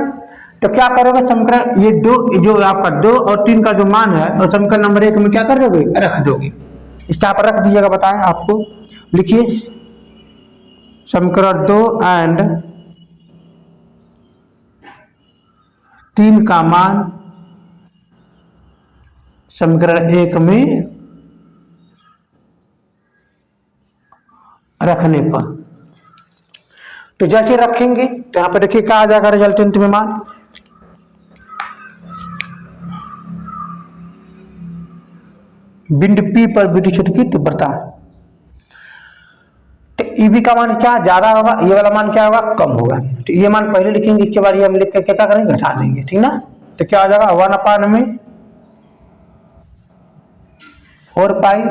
तो क्या करोगे समीकरण ये दो, जो आपका 2 और 3 का जो मान है और समीकरण नंबर 1 में क्या कर दोगे रख दोगे, इसका पर रख दीजिएगा, बताएं आपको, लिखिए समीकरण 2 एंड 3 का मान समीकरण 1 में रखने पर, तो जैसे रखेंगे तो यहां पर देखिए क्या आ जाएगा रिजल्टेंट में मान, बिंदु P पर विद्युत क्षेत्र की तीव्रता। तो EB का मान क्या ज्यादा होगा, ये वाला मान क्या होगा कम होगा, तो ये मान पहले लिखेंगे, इसके बाद ये हम लिख करके क्या करेंगे घटा देंगे, ठीक ना। तो क्या आ जाएगा 1/4 पाई,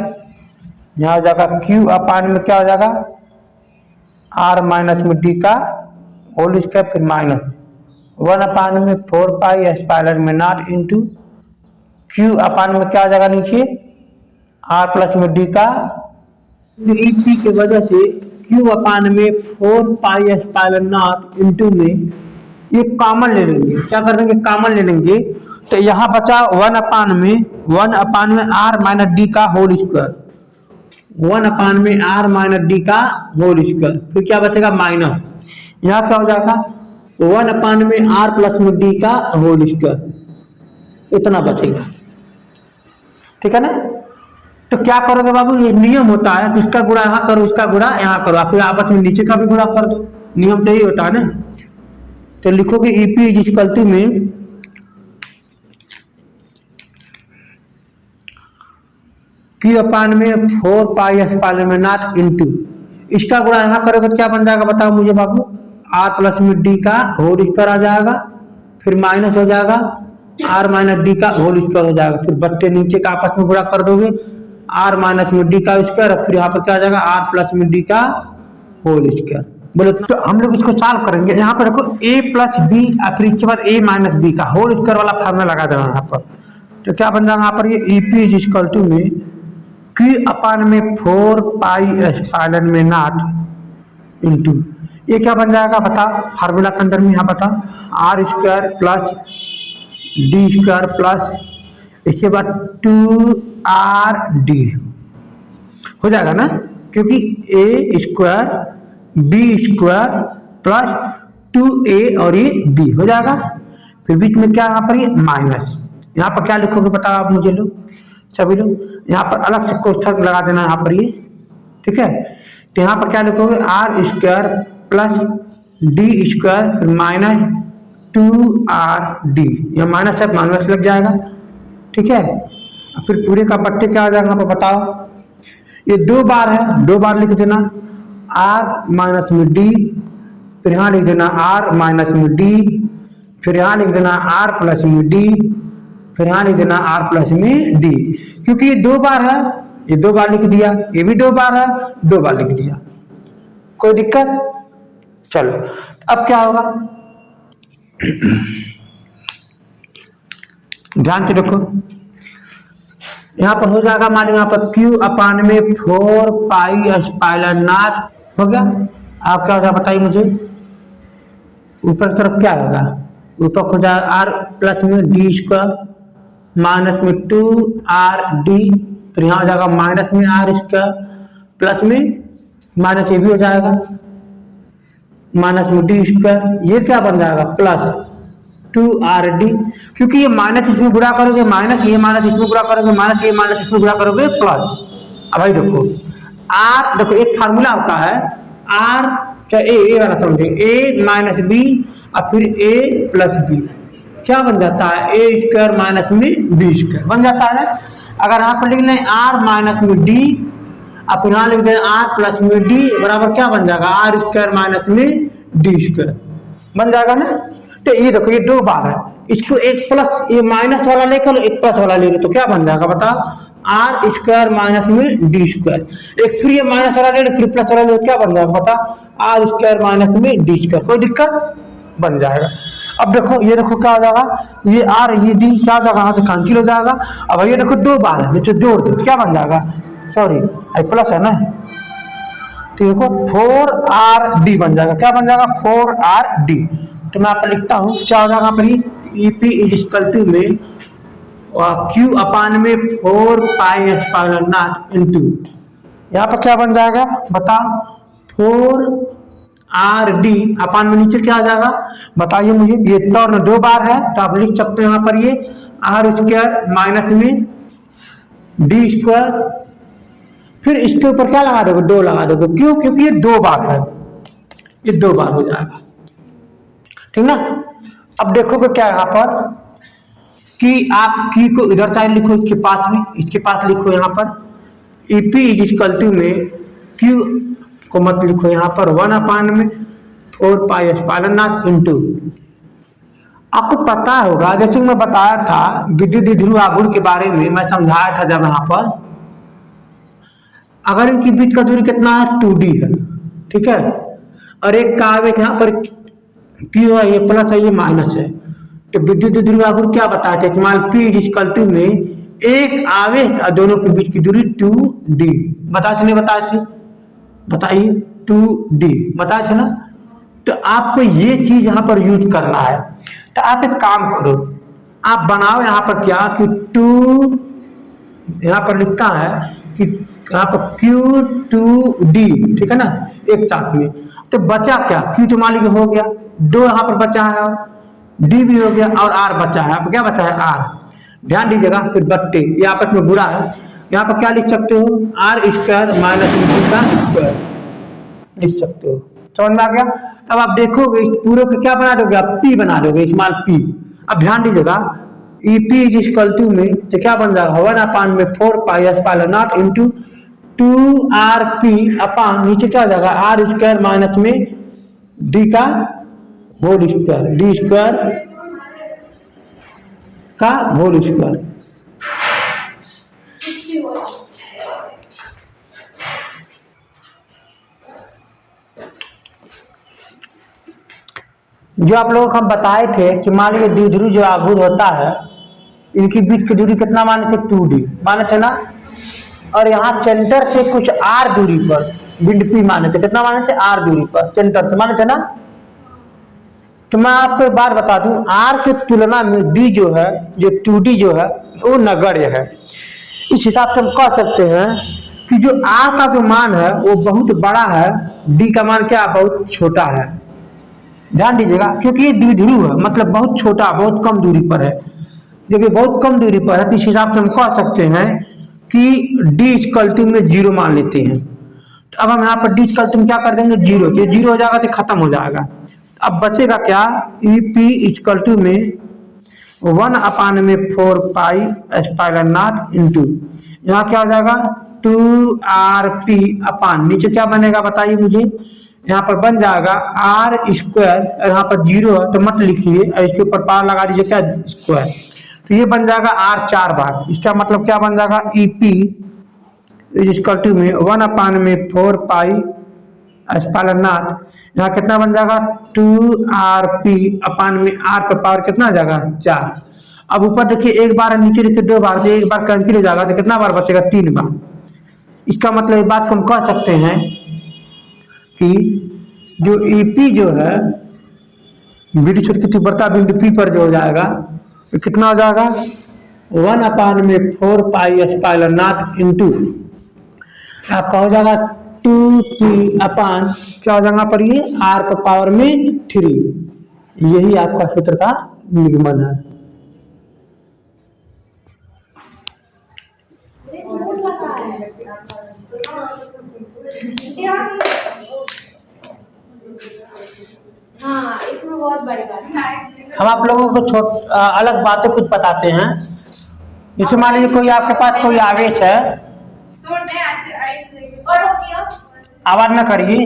यहाँ हो जाएगा Q अपान में क्या हो जाएगा R माइनस में D का होल स्क्वायर, फिर माइनस 1/4 पाई एप्सिलॉन में नॉट इनटू Q अपान में क्या हो जाएगा नीचे R प्लस में D का, EP की वजह से Q अपान में 4 पाई एप्सिलॉन नॉट इनटू में ये कॉमन ले लेंगे, क्या कर देंगे कॉमन ले लेंगे, तो यहाँ बचा 1/4 में R माइनस D का होल स्क्वायर, 1/4 में R माइनस D का होल स्क्वायर, फिर क्या बचेगा माइनस, यहाँ क्या हो जाएगा 1/4 में R प्लस में D का होल स्क्वायर, इतना बचेगा, ठीक है ना। तो क्या करोगे बाबू, ये नियम होता है, इसका गुणा यहाँ करो, इसका गुणा यहाँ करो, फिर आपस में नीचे का भी गुणा कर दो, नियम तो यही होता है ना। तो लिखोगे EP इक्वल टू में Q अपान में 4 पाई एप्सिलॉन में नॉट इनटू, इसका गुणा यहाँ करोगे तो क्या बन जाएगा बताओ मुझे बाबू, R प्लस में D का होल स्क्वायर आ जाएगा, फिर माइनस हो जाएगा R माइनस D का होल स्क्वायर हो जाएगा, फिर बट्टे नीचे का आपस में गुणा कर दोगे R माइनस में D का स्क्वायर, फिर यहाँ पर क्या आ जाएगा R प्लस में D का होल स्क्वायर। बोले तो हम लोग इसको सॉल्व करेंगे, यहाँ पर देखो A प्लस बी फिर इसके बाद A माइनस बी का होल स्क्वायर वाला फार्मूला लगा देना यहाँ पर, तो क्या बन जाएगा यहाँ पर ये EP इक्वल टू में Q अपान में 4 पाई एप्सिलॉन में नॉट इनटू, ये क्या बन जाएगा बता फार्मूला के अंदर में, यहाँ बता R square plus D square plus इसके बाद 2RD हो जाएगा ना, क्योंकि A square B square plus 2A और ये B हो जाएगा, फिर बीच में क्या यहाँ पर ये माइनस, यहाँ पर क्या लिखोगे बताओ आप मुझे लोग सभी लोग, यहाँ पर अलग से क्वेश्चन लगा देना यहाँ पर ये, ठीक है। तो यहाँ पर क्या लिखोगे R square plus D square फिर माइनस 2RD, यह माइनस है माइनस लग जाएगा, ठीक है। फिर पूरे का पट्टे क्या आ जाएगा यहाँ पर बताओ, ये 2 बार है, 2 बार लिख देना R माइनस में D, फिर यहाँ लिख देना R माइनस में D, फिर यहाँ लिख देना R प्लस में D, फिर यहाँ लिख देना R प्लस में D, क्योंकि ये 2 बार है, ये 2 बार लिख दिया, ये भी 2 बार है 2 बार लिख दिया, कोई दिक्कत चलो अब क्या होगा, ध्यान से देखो, यहाँ पर हो जाएगा, मान लो यहाँ पर क्यू अपान में 4 पाई एप्सिलॉन नॉट हो गया। आप क्या होगा बताइए मुझे, ऊपर तरफ क्या होगा, ऊपर हो जाएगा आर प्लस में डी स्क्वायर माइनस में 2 आर डी, फिर यहाँ हो जाएगा माइनस में आर स्क्वायर प्लस में माइनस ये भी हो जाएगा माइनस में डी स्क्वायर, ये क्या बन जाएगा प्लस 2 आर डी, क्योंकि ये माइनस इसमें गुणा करोगे माइनस, ये माइनस इसमें गुणा करोगे माइनस, ये माइनस इसमें गुणा करोगे प्लस। अब भाई देखो आर, देखो एक फार्मूला होता है आर चाहे ए वाला समझे, ए माइनस बी और फिर ए प्लस बी, क्या बन जाता है ए स्क्वायर माइनस में बी स्क्वायर बन जाता है ना। अगर यहाँ पर लिख लें आर माइनस में डी और फिर यहाँ लिख दें आर प्लस में डी बराबर क्या बन जाएगा आर स्क्वायर माइनस में डी स्क्वायर बन जाएगा ना। तो ये देखो ये 2 बार है, इसको एक प्लस ये माइनस वाला लेकर एक प्लस वाला ले लो तो क्या बन जाएगा बताओ आर स्क्वायर माइनस में डी स्क्वायर, एक फिर ये माइनस वाला ले लो फिर प्लस वाला ले लो क्या बन जाएगा बता आर स्क्वायर माइनस में डी स्क्वायर, कोई दिक्कत बन जाएगा। अब देखो ये देखो क्या हो जाएगा, ये आर ये डी क्या हो जाएगा, यहाँ से कैंसिल हो जाएगा। अब ये देखो 2 बार है, नीचे जोड़ दो क्या बन जाएगा, सॉरी प्लस है ना, तो देखो 4 आर डी बन जाएगा, क्या बन जाएगा 4 आर डी। तो मैं आपको लिखता हूँ क्या हो जाएगा पर ईपी इज इक्वल टू में क्यू अपान में 4 पाई एप्सिलॉन नॉट इनटू, यहाँ पर क्या बन जाएगा बता 4 आर डी अपान में नीचे क्या आ जाएगा बताइए मुझे, ये टर्न 2 बार है तो आप लिख सकते हैं यहाँ पर ये आर स्क्वायर माइनस में डी स्क्वायर, फिर इसके ऊपर क्या लगा दोगे 2 लगा दोगे, क्यों क्योंकि ये 2 बार है, ये 2 बार हो जाएगा ठीक ना। अब देखोगे क्या यहाँ पर कि आप की को इधर साइड लिखो, इसके पास में इसके पास लिखो यहाँ पर ईपी इज इक्वल टू में क्यू को मत लिखो यहाँ पर 1 अपान में 4 पाई एप्सिलॉन नॉट इनटू, आपको पता होगा जैसे मैं बताया था विद्युत द्विध्रुव आघूर्ण के बारे में मैं समझाया था जब यहाँ पर अगर इनके बीच का दूरी कितना है 2d है ठीक है, और एक का आवेश यहाँ पर क्यू है, ये प्लस है ये माइनस है, तो विद्युत द्विध्रुव आघूर्ण क्या बताया था कि मान पी इज इक्वल टू में एक आवेश और दोनों के बीच की दूरी 2d, बताए थे नहीं बताए थे, बताइए 2d बताए थे ना। तो आपको ये चीज यहाँ पर यूज करना है, तो आप एक काम करो आप बनाओ यहाँ पर क्या कि 2 यहाँ पर लिखता है कि यहाँ पर Q2D ठीक है ना एक साथ में, तो बचा क्या Q तो मान लीजिए हो गया, 2 यहाँ पर बचा है D भी हो गया और R बचा है, अब क्या बचा है R, ध्यान दीजिएगा फिर बट्टे ये आपस में बुरा है, यहाँ पर क्या लिख सकते हो R स्क्वायर माइनस का स्क्वायर लिख सकते हो, समझ में आ गया। अब आप देखोगे पूरे को क्या बना दोगे आप P बना दोगे स्मॉल p। अब ध्यान दीजिएगा EP इज इक्वल टू में तो क्या बन जाएगा 1 अपान में 4 पाई एप्सिलॉन नॉट इनटू 2rp अपान नीचे क्या हो जाएगा R स्क्वायर माइनस में D का होल स्क्वायर, D स्क्वायर का होल स्क्वायर। जो आप लोगों को हम बताए थे कि मान लीजिए द्विध्रुव जो आघूर्ण होता है इनकी बीच की दूरी कितना माने थे 2d माने थे ना, और यहाँ सेंटर से कुछ r दूरी पर बिंदु P माने थे, कितना माने थे r दूरी पर सेंटर से माने थे ना। तो मैं आपको एक बात बता दूं r की तुलना में d जो है जो 2d जो है वो नगण्य है, इस हिसाब से हम कह सकते हैं कि जो r का जो मान है वो बहुत बड़ा है, d का मान क्या बहुत छोटा है। ध्यान दीजिएगा क्योंकि ये द्विध्रुव है मतलब बहुत छोटा बहुत कम दूरी पर है, जब ये बहुत कम दूरी पर है तो इस हिसाब से हम कह सकते हैं कि d इक्वल टू में 0 मान लेते हैं। तो अब हम यहाँ पर d इक्वल टू में क्या कर देंगे 0, ये 0 हो जाएगा तो खत्म हो जाएगा। अब बचेगा क्या EP इक्वल टू में 1 अपान में 4 पाई एप्सिलॉन नॉट इनटू यहाँ क्या हो जाएगा 2rp अपान नीचे क्या बनेगा बताइए मुझे, यहाँ पर बन जाएगा r स्क्वायर, यहाँ पर 0 है तो मत लिखिए और इसके ऊपर पार लगा दीजिए क्या स्क्वायर, तो ये बन जाएगा r 4 बार, इसका मतलब क्या बन जाएगा EP इज इक्वल टू में 1 अपान में 4 पाई एप्सिलॉन नॉट यहाँ कितना बन जाएगा 2rp अपान में r पर पावर कितना आ जाएगा 4। अब ऊपर देखिए एक बार, नीचे देखिए 2 बार, तो एक बार कैंसिल हो जाएगा तो कितना बार बचेगा 3 बार। इसका मतलब इस बात को हम कह सकते हैं कि जो ep जो है विद्युत क्षेत्र की तीव्रता बिंदु P पर जो हो जाएगा तो कितना हो जाएगा 1 अपान में 4 पाई एप्सिलॉन नॉट इंटू आपका हो जाएगा 2p अपान क्या हो जाएगा पर ये r पर पावर में 3। यही आपका सूत्र का निगमन है। हाँ, इसमें बहुत बड़ी बात है। हम आप लोगों को अलग बातें कुछ बताते हैं। जैसे मान लीजिए कोई आपके पास कोई आवेश है, आवाज न करिए,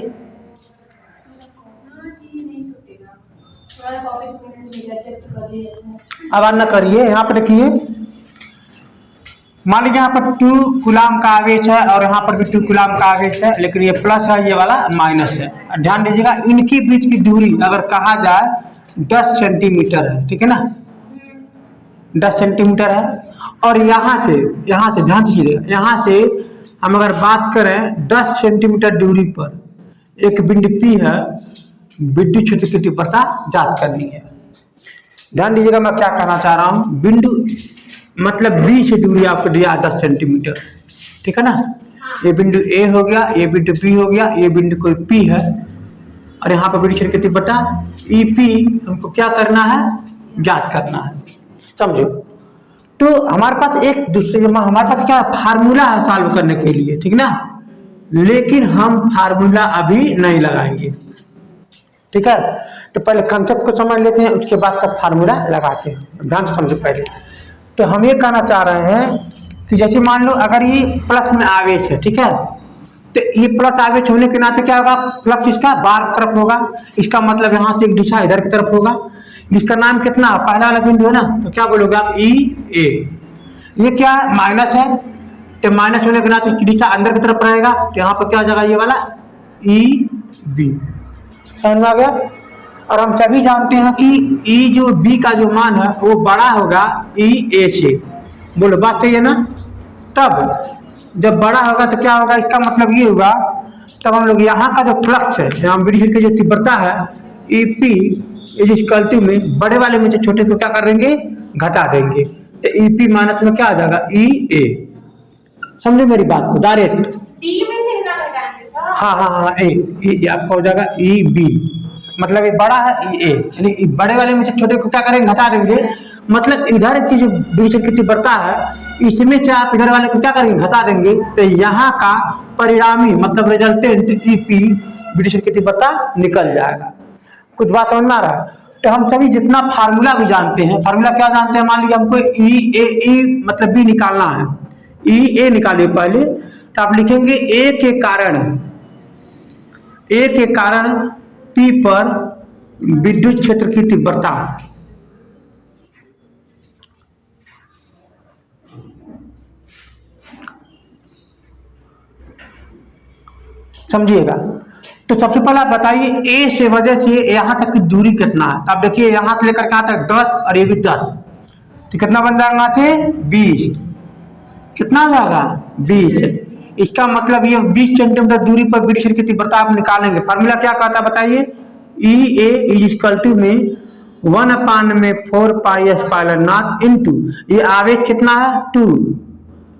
आवाज न करिए। यहाँ पर देखिए मान लीजिए यहाँ पर 2 कूलाम का आवेश है और यहाँ पर भी 2 कूलाम का आवेश है, लेकिन ये प्लस है, ये वाला माइनस है। ध्यान दीजिएगा इनके बीच की दूरी अगर कहा जाए 10 सेंटीमीटर है, ठीक है ना, 10 सेंटीमीटर है। और यहाँ से ध्यान दीजिएगा, यहाँ से हम अगर बात करें 10 सेंटीमीटर दूरी पर एक बिंदु P है, विद्युत क्षेत्र की तीव्रता ज्ञात करनी है। ध्यान दीजिएगा मैं क्या कहना चाह रहा हूँ, बिंदु मतलब B से दूरी आपको दिया 10 सेंटीमीटर, ठीक है ना। ये बिंदु A हो गया, ये बिंदु B हो गया, ये बिंदु कोई P है और यहाँ पर विद्युत क्षेत्र की तीव्रता EP हमको क्या करना है, ज्ञात करना है, समझो। तो हमारे पास एक दूसरे हमारे पास क्या फार्मूला है सॉल्व करने के लिए, ठीक ना, लेकिन हम फार्मूला अभी नहीं लगाएंगे, ठीक है। तो पहले कंसेप्ट को समझ लेते हैं, उसके बाद का फार्मूला लगाते हैं। ध्यान से समझो पहले। तो हम ये कहना चाह रहे हैं कि जैसे मान लो अगर ये प्लस में आवेश है, ठीक है, तो ये प्लस आवेश होने के नाते क्या होगा, फ्लक्स इसका बाहर की तरफ होगा। इसका मतलब यहाँ से एक दिशा इधर की तरफ होगा, जिसका नाम कितना पहला वाला बिंदु है ना, तो क्या बोलोगे आप EA। ये क्या माइनस है, तो माइनस होने के नाते इसकी दिशा अंदर की तरफ रहेगा, तो यहाँ पर क्या हो जाएगा ये वाला EB। समझ में आ गया। और हम सभी जानते हैं कि E जो B का जो मान है वो बड़ा होगा EA से, बोलो बात सही है ना। तब जब बड़ा होगा तो क्या होगा, इसका मतलब ये होगा तब हम लोग यहाँ का जो फ्लक्स है, यहाँ विद्युत की जो तीव्रता है EP इस कल्टी में बड़े वाले में से छोटे को क्या कर देंगे, घटा देंगे, तो EP माइनस में क्या आ जाएगा EA। समझे मेरी बात को डायरेक्ट। हाँ ए आपका हो जाएगा EB, मतलब ये बड़ा है EA, यानी बड़े वाले में से छोटे को क्या करेंगे, घटा देंगे। मतलब इधर की जो विद्युत की तीव्रता है इसमें से आप इधर वाले को क्या करेंगे, घटा देंगे, तो यहाँ का परिणामी मतलब रिजल्टेंट EP विद्युत की तीव्रता निकल जाएगा। कुछ बात समझ में आ रहा है। तो हम सभी जितना फार्मूला भी जानते हैं, फार्मूला क्या जानते हैं, मान लीजिए हमको EA मतलब B निकालना है, EA निकालिए पहले, तो आप लिखेंगे A के कारण P पर विद्युत क्षेत्र की तीव्रता, समझिएगा। तो सबसे पहले आप बताइए A से वजह से यहाँ तक की दूरी कितना है। आप देखिए यहाँ से लेकर कहाँ तक 10 और ये भी 10, तो कितना बन जाएगा से 20, कितना हो जाएगा 20। इसका मतलब ये 20 सेंटीमीटर दूरी पर विद्युत क्षेत्र की तीव्रता आप निकालेंगे। फार्मूला क्या कहता है बताइए, EA इज इक्वल टू में 1 अपान में 4 पाई एप्सिलॉन नॉट इनटू ये आवेश कितना है 2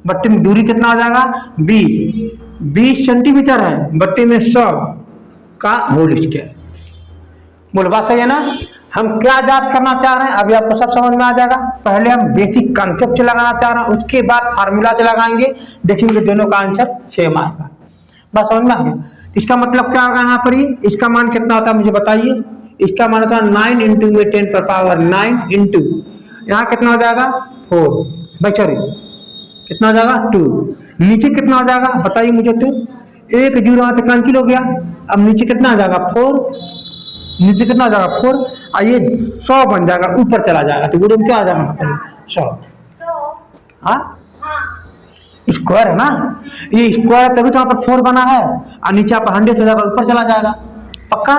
बट्टे में दूरी कितना हो जाएगा 20 सेंटीमीटर है बट्टे में 100 का होल स्क्वायर। बोलो बात सही है ना। हम क्या याद करना चाह रहे हैं अभी आपको सब समझ में आ जाएगा। पहले हम बेसिक कंसेप्ट से लगाना चाह रहे हैं, उसके बाद फार्मूला से लगाएंगे, देखेंगे दोनों का आंसर सेम आएगा। बस समझ में आ गया। इसका मतलब क्या होगा यहाँ पर, इसका मान कितना होता है मुझे बताइए। इसका मान होता है 9 इंटू में 10 पर पावर 9 इंटू यहाँ कितना हो जाएगा 4 बचरी कितना हो जाएगा 2, नीचे कितना हो जाएगा बताइए मुझे। तो एक जीरो यहाँ से कैंसिल हो गया, अब नीचे कितना आ जाएगा 4, नीचे कितना आ जाएगा 4 और ये 100 बन जाएगा, ऊपर चला जाएगा। तो गुरु में क्या आ जाएगा 100। हाँ स्क्वायर है ना, ये स्क्वायर तभी तो यहाँ पर 4 बना है और नीचे आप 100 हो जाएगा, ऊपर चला जाएगा। पक्का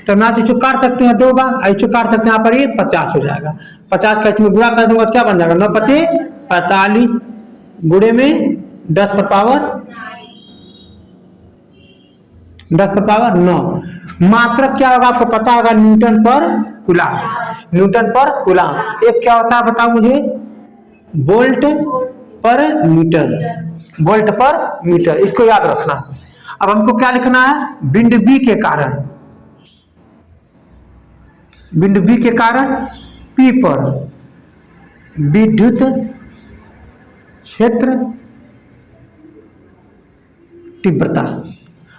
तो मैं इसको काट सकते हैं 2 बार, इसको काट सकते हैं यहाँ पर ये 50 हो जाएगा। 50 का इसमें गुणा कर दूंगा क्या बन जाएगा 9 पचे 45 गुणे में 10 पर पावर 9। मात्रक क्या होगा आपको पता होगा न्यूटन पर कूलाम। न्यूटन पर कूलाम एक क्या होता है बताओ मुझे वोल्ट पर मीटर। वोल्ट पर मीटर इसको याद रखना। अब हमको क्या लिखना है बिंदु बी के कारण, बिंदु बी के कारण पी पर विद्युत क्षेत्र तीव्रता,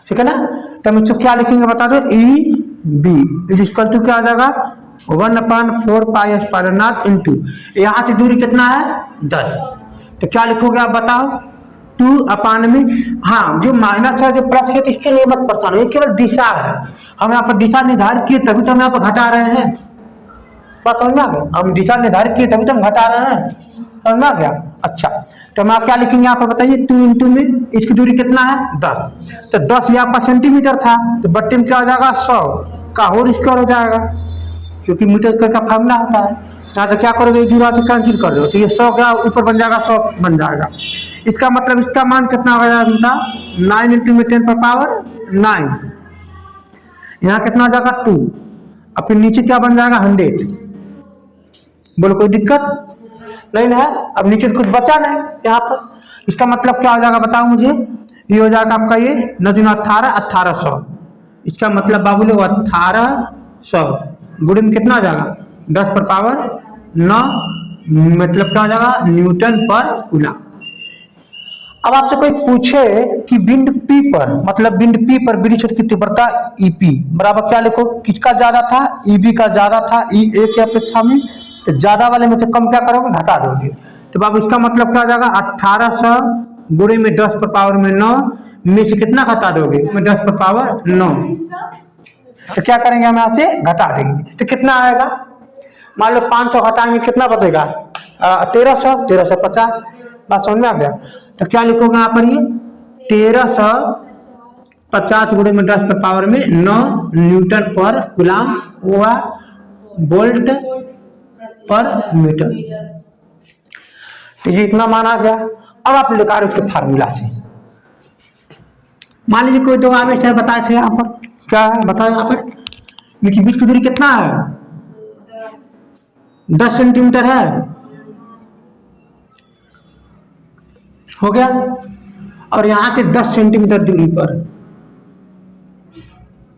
ठीक है ना। तो हम इसको क्या लिखेंगे बता दो ई बी इक्वल टू क्या आ जाएगा 1/4 पाई एप्सिलॉन नॉट इनटू यहाँ से दूरी कितना है 10। तो क्या लिखोगे आप बताओ 2 अपान में, हाँ जो माइनस है जो प्लस है तो इसके लिए मत परेशान हो, ये केवल दिशा है। हम यहाँ पर दिशा निर्धारित किए तभी तो हम यहाँ पर घटा रहे हैं। बात समझ में आ गया, हम दिशा निर्धारित किए तभी तो हम घटा रहे हैं, समझ में आ गया। अच्छा तो हम आप क्या लिखेंगे यहाँ पर बताइए 2 इंटू में इसकी दूरी कितना है 10, तो 10 यहाँ पर सेंटीमीटर था तो बट्टे में क्या हो जाएगा 100 का होल स्क्वायर हो जाएगा, क्योंकि मीटर का फार्मूला होता है। यहाँ से क्या करोगे दूरा से कैंसिल कर दो तो ये 100 का ऊपर बन जाएगा 100 बन जाएगा। इसका मतलब इसका मान कितना हो जाएगा 9 इंटू में 10 पर पावर 9, यहाँ कितना हो जाएगा 2, अब फिर नीचे क्या बन जाएगा 100। बोलो कोई दिक्कत नहीं है। अब नीचे कुछ बचा नहीं यहाँ पर, इसका मतलब क्या हो जाएगा बताओ मुझे, ये हो जाएगा आपका ये 1800। इसका मतलब बाबू लोग 1800 गुणे में कितना आ जाएगा 10 पर पावर 9, मतलब क्या हो जाएगा न्यूटन पर कूलाम। अब आपसे कोई पूछे कि बिंदु P पर, मतलब बिंदु P पर विद्युत क्षेत्र की तीव्रता EP बराबर क्या लिखो, किसका ज्यादा था EB का ज्यादा था EA की अपेक्षा में, तो ज्यादा वाले में से कम क्या करोगे घटा दोगे। तो बाबू इसका मतलब क्या हो जाएगा 1800 गुणे में 10 पर पावर में 9 में से कितना घटा दोगे में 10 पर पावर 9, तो क्या करेंगे हम यहाँ से घटा देंगे तो कितना आएगा, मान लो 500 घटाएंगे कितना बचेगा 1350। बात समझ में आ गया। तो क्या लिखोगे यहाँ पर ये 1350 गुणे में 10 पर पावर में 9 न्यूटन पर कूलाम हुआ वोल्ट पर मीटर। तो ये इतना मान आ गया। अब आप निकालो उसके फार्मूला से। मान लीजिए कोई 2 आवेश है बताए थे यहाँ पर, क्या है बताओ यहाँ पर, इनकी बीच की दूरी कितना है 10 सेंटीमीटर है, हो गया। और यहां से 10 सेंटीमीटर दूरी पर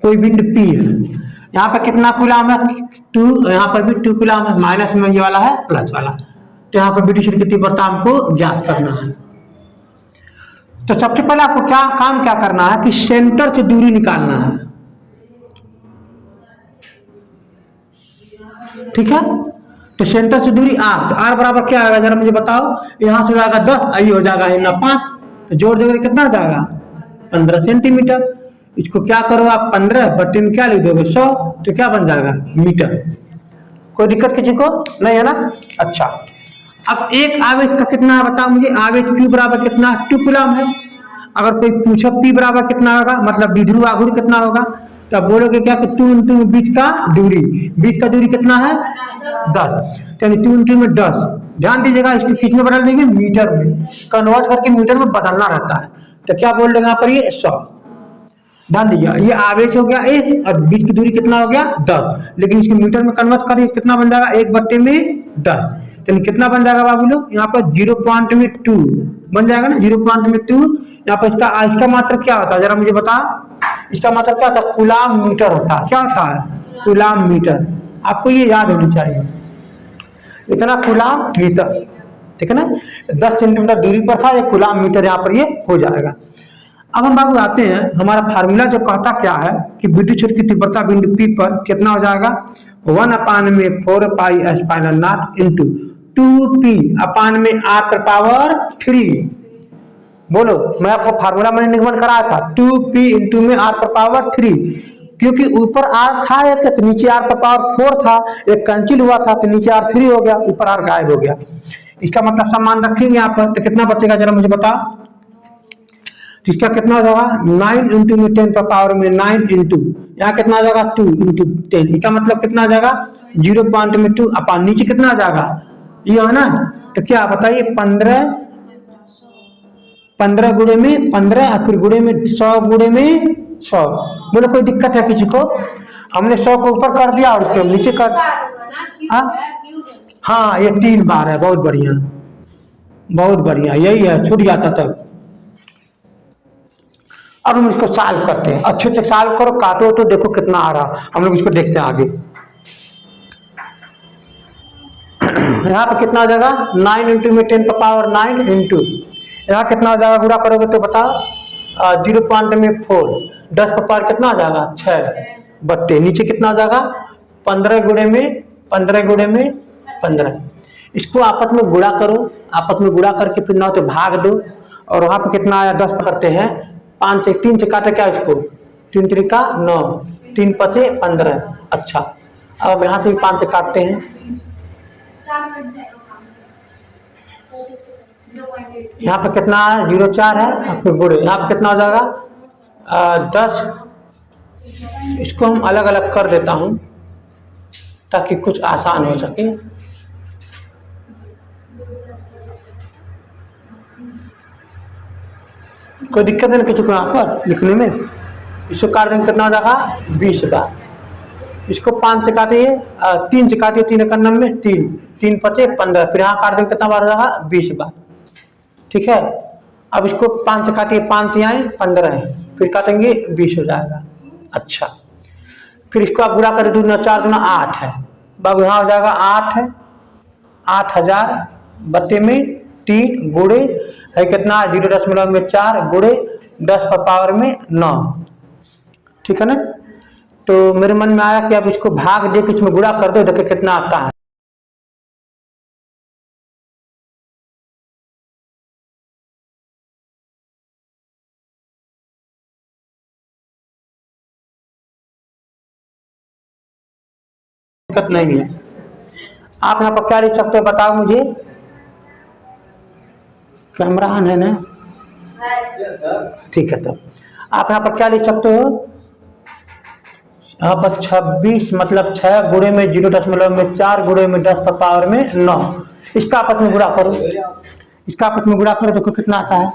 कोई बिंदु P है, यहाँ पर कितना कूलाम है 2, यहाँ पर भी 2 कूलाम है, माइनस में ये वाला है प्लस वाला, तो यहाँ पर विद्युत क्षेत्र की तीव्रता हमको ज्ञात करना है। तो सबसे पहले आपको क्या करना है कि सेंटर से दूरी निकालना है, ठीक है। तो सेंटर से दूरी r, तो r बराबर क्या आएगा जरा मुझे बताओ, यहां से आएगा 10, आई हो जाएगा ना 5, तो जोड़ दोगे कितना आ जाएगा 15 सेंटीमीटर। इसको क्या करो आप 15 बट्टे में क्या लिख दोगे 100, तो क्या बन जाएगा मीटर। कोई दिक्कत किसी को नहीं है ना। अच्छा अब एक आवेश का कितना है बताओ मुझे, आवेश Q बराबर कितना 2 कूलाम है। अगर कोई पूछो P बराबर कितना होगा, मतलब विध्रुव आघूर्ण कितना होगा, तो आप बोलोगे क्या कि 2 इंटू में बीच का दूरी कितना है 10, यानी 2 इंटू में 10। ध्यान दीजिएगा इसको किस में बदल देंगे मीटर में, कन्वर्ट करके मीटर में बदलना रहता है। तो क्या बोल देंगे यहाँ पर ये 100। ध्यान दीजिएगा ये आवेश हो गया 1 और बीच की दूरी कितना हो गया 10, लेकिन इसको मीटर में कन्वर्ट करिए कितना बन जाएगा 1 बट्टे में 10, तो कितना बन जाएगा बाबू लोग यहाँ पर 0.2 बन जाएगा ना 0.2। यहाँ पर इसका मात्रक क्या होता है जरा मुझे बता, इसका मतलब क्या होता है कूलाम मीटर होता है, क्या होता है कूलाम मीटर, आपको ये याद होनी चाहिए इतना कूलाम मीटर, ठीक है ना। 10 सेंटीमीटर दूरी पर था ये कूलाम मीटर, यहाँ पर ये हो जाएगा। अब हम बाबू आते हैं, हमारा फार्मूला जो कहता क्या है कि विद्युत क्षेत्र की तीव्रता बिंदु P पर कितना हो जाएगा 1/4 pi epsilon naught into 2p अपान में r पर पावर 3। बोलो मैं आपको फार्मूला मैंने निगमन कराया था 2p इंटू में r पर पावर 3, क्योंकि ऊपर r था एक तो नीचे r पर पावर 4 था, एक कैंसिल हुआ था तो नीचे r 3 हो गया, ऊपर r गायब हो गया। इसका मतलब समान रखेंगे यहाँ पर तो कितना बचेगा जरा मुझे बता। तो इसका कितना हो जाएगा 9 इंटू में 10 का पावर में 9 इंटू यहाँ कितना आ जाएगा 2 इंटू 10, इसका मतलब कितना आ जाएगा 0.2 अपन नीचे कितना आ जाएगा ये है ना। तो क्या बताइए 15 गुणे में 15 और फिर गुणे में 100 गुणे में 100। बोले कोई दिक्कत है किसी को? हमने 100 को ऊपर कर दिया और उसको नीचे कर। हाँ ये 3 बार है, बहुत बढ़िया बहुत बढ़िया, यही है, छूट जाता तब। अब हम इसको सॉल्व करते हैं, अच्छे से सॉल्व करो, काटो तो देखो कितना आ रहा, हम लोग इसको देखते हैं आगे। यहाँ पे कितना हो जाएगा 9 इंटू में 10 का पावर 9 इंटू यहाँ कितना हो जाएगा गुणा करोगे तो बताओ 0.4 10 का पावर कितना आ जाएगा 6 बट्टे नीचे कितना आ जाएगा 15 गुणे में 15 गुणे में 15। इसको आपस में गुणा करो, आपस में गुणा करके फिर 9 तो भाग दो और वहां पे कितना आया 10 पकड़ते हैं 5 से 3 से काटे क्या इसको 3 3 9 3 5 15। अच्छा अब यहाँ से भी 5 से काटते हैं, यहाँ पे कितना है 0.4 है, फिर गुणे यहाँ पे कितना हो जाएगा 10। इसको हम अलग अलग कर देता हूँ ताकि कुछ आसान हो सके। कोई दिक्कत नहीं किसी को यहाँ पर लिखने में। इसको काट देंगे कितना हो जाएगा 20 बार। इसको 5 से काटिए 3 से काटिए 3 का 90 3 3 5 15 फिर यहाँ काट देंगे कितना बार हो जाएगा 20 बार। ठीक है अब इसको 5 से काटिए 5 यहाँ 15 है फिर काटेंगे 20 हो जाएगा। अच्छा फिर इसको आप गुणा करें 2 4 2 8 है, बाबू यहाँ हो जाएगा 8 है 8000 बट्टे में 3 गुणे है कितना 0.4 गुणे 10 का पावर में 9। ठीक है ना। तो मेरे मन में आया कि अब इसको भाग दे के इसमें गुणा कर दो, देखो कितना आता है। दिक्कत नहीं है, आप यहाँ पर क्या लिख सकते हो बताओ मुझे। कैमरा ऑन है ना? ठीक है तब आप यहाँ पर क्या लिख सकते हो, यहाँ पर 26 मतलब 6 गुणे में 0.4 गुणे में 10 का पावर में 9। इसका आपस में गुणा करो, इसका आपस में गुणा करो देखो कितना आता है।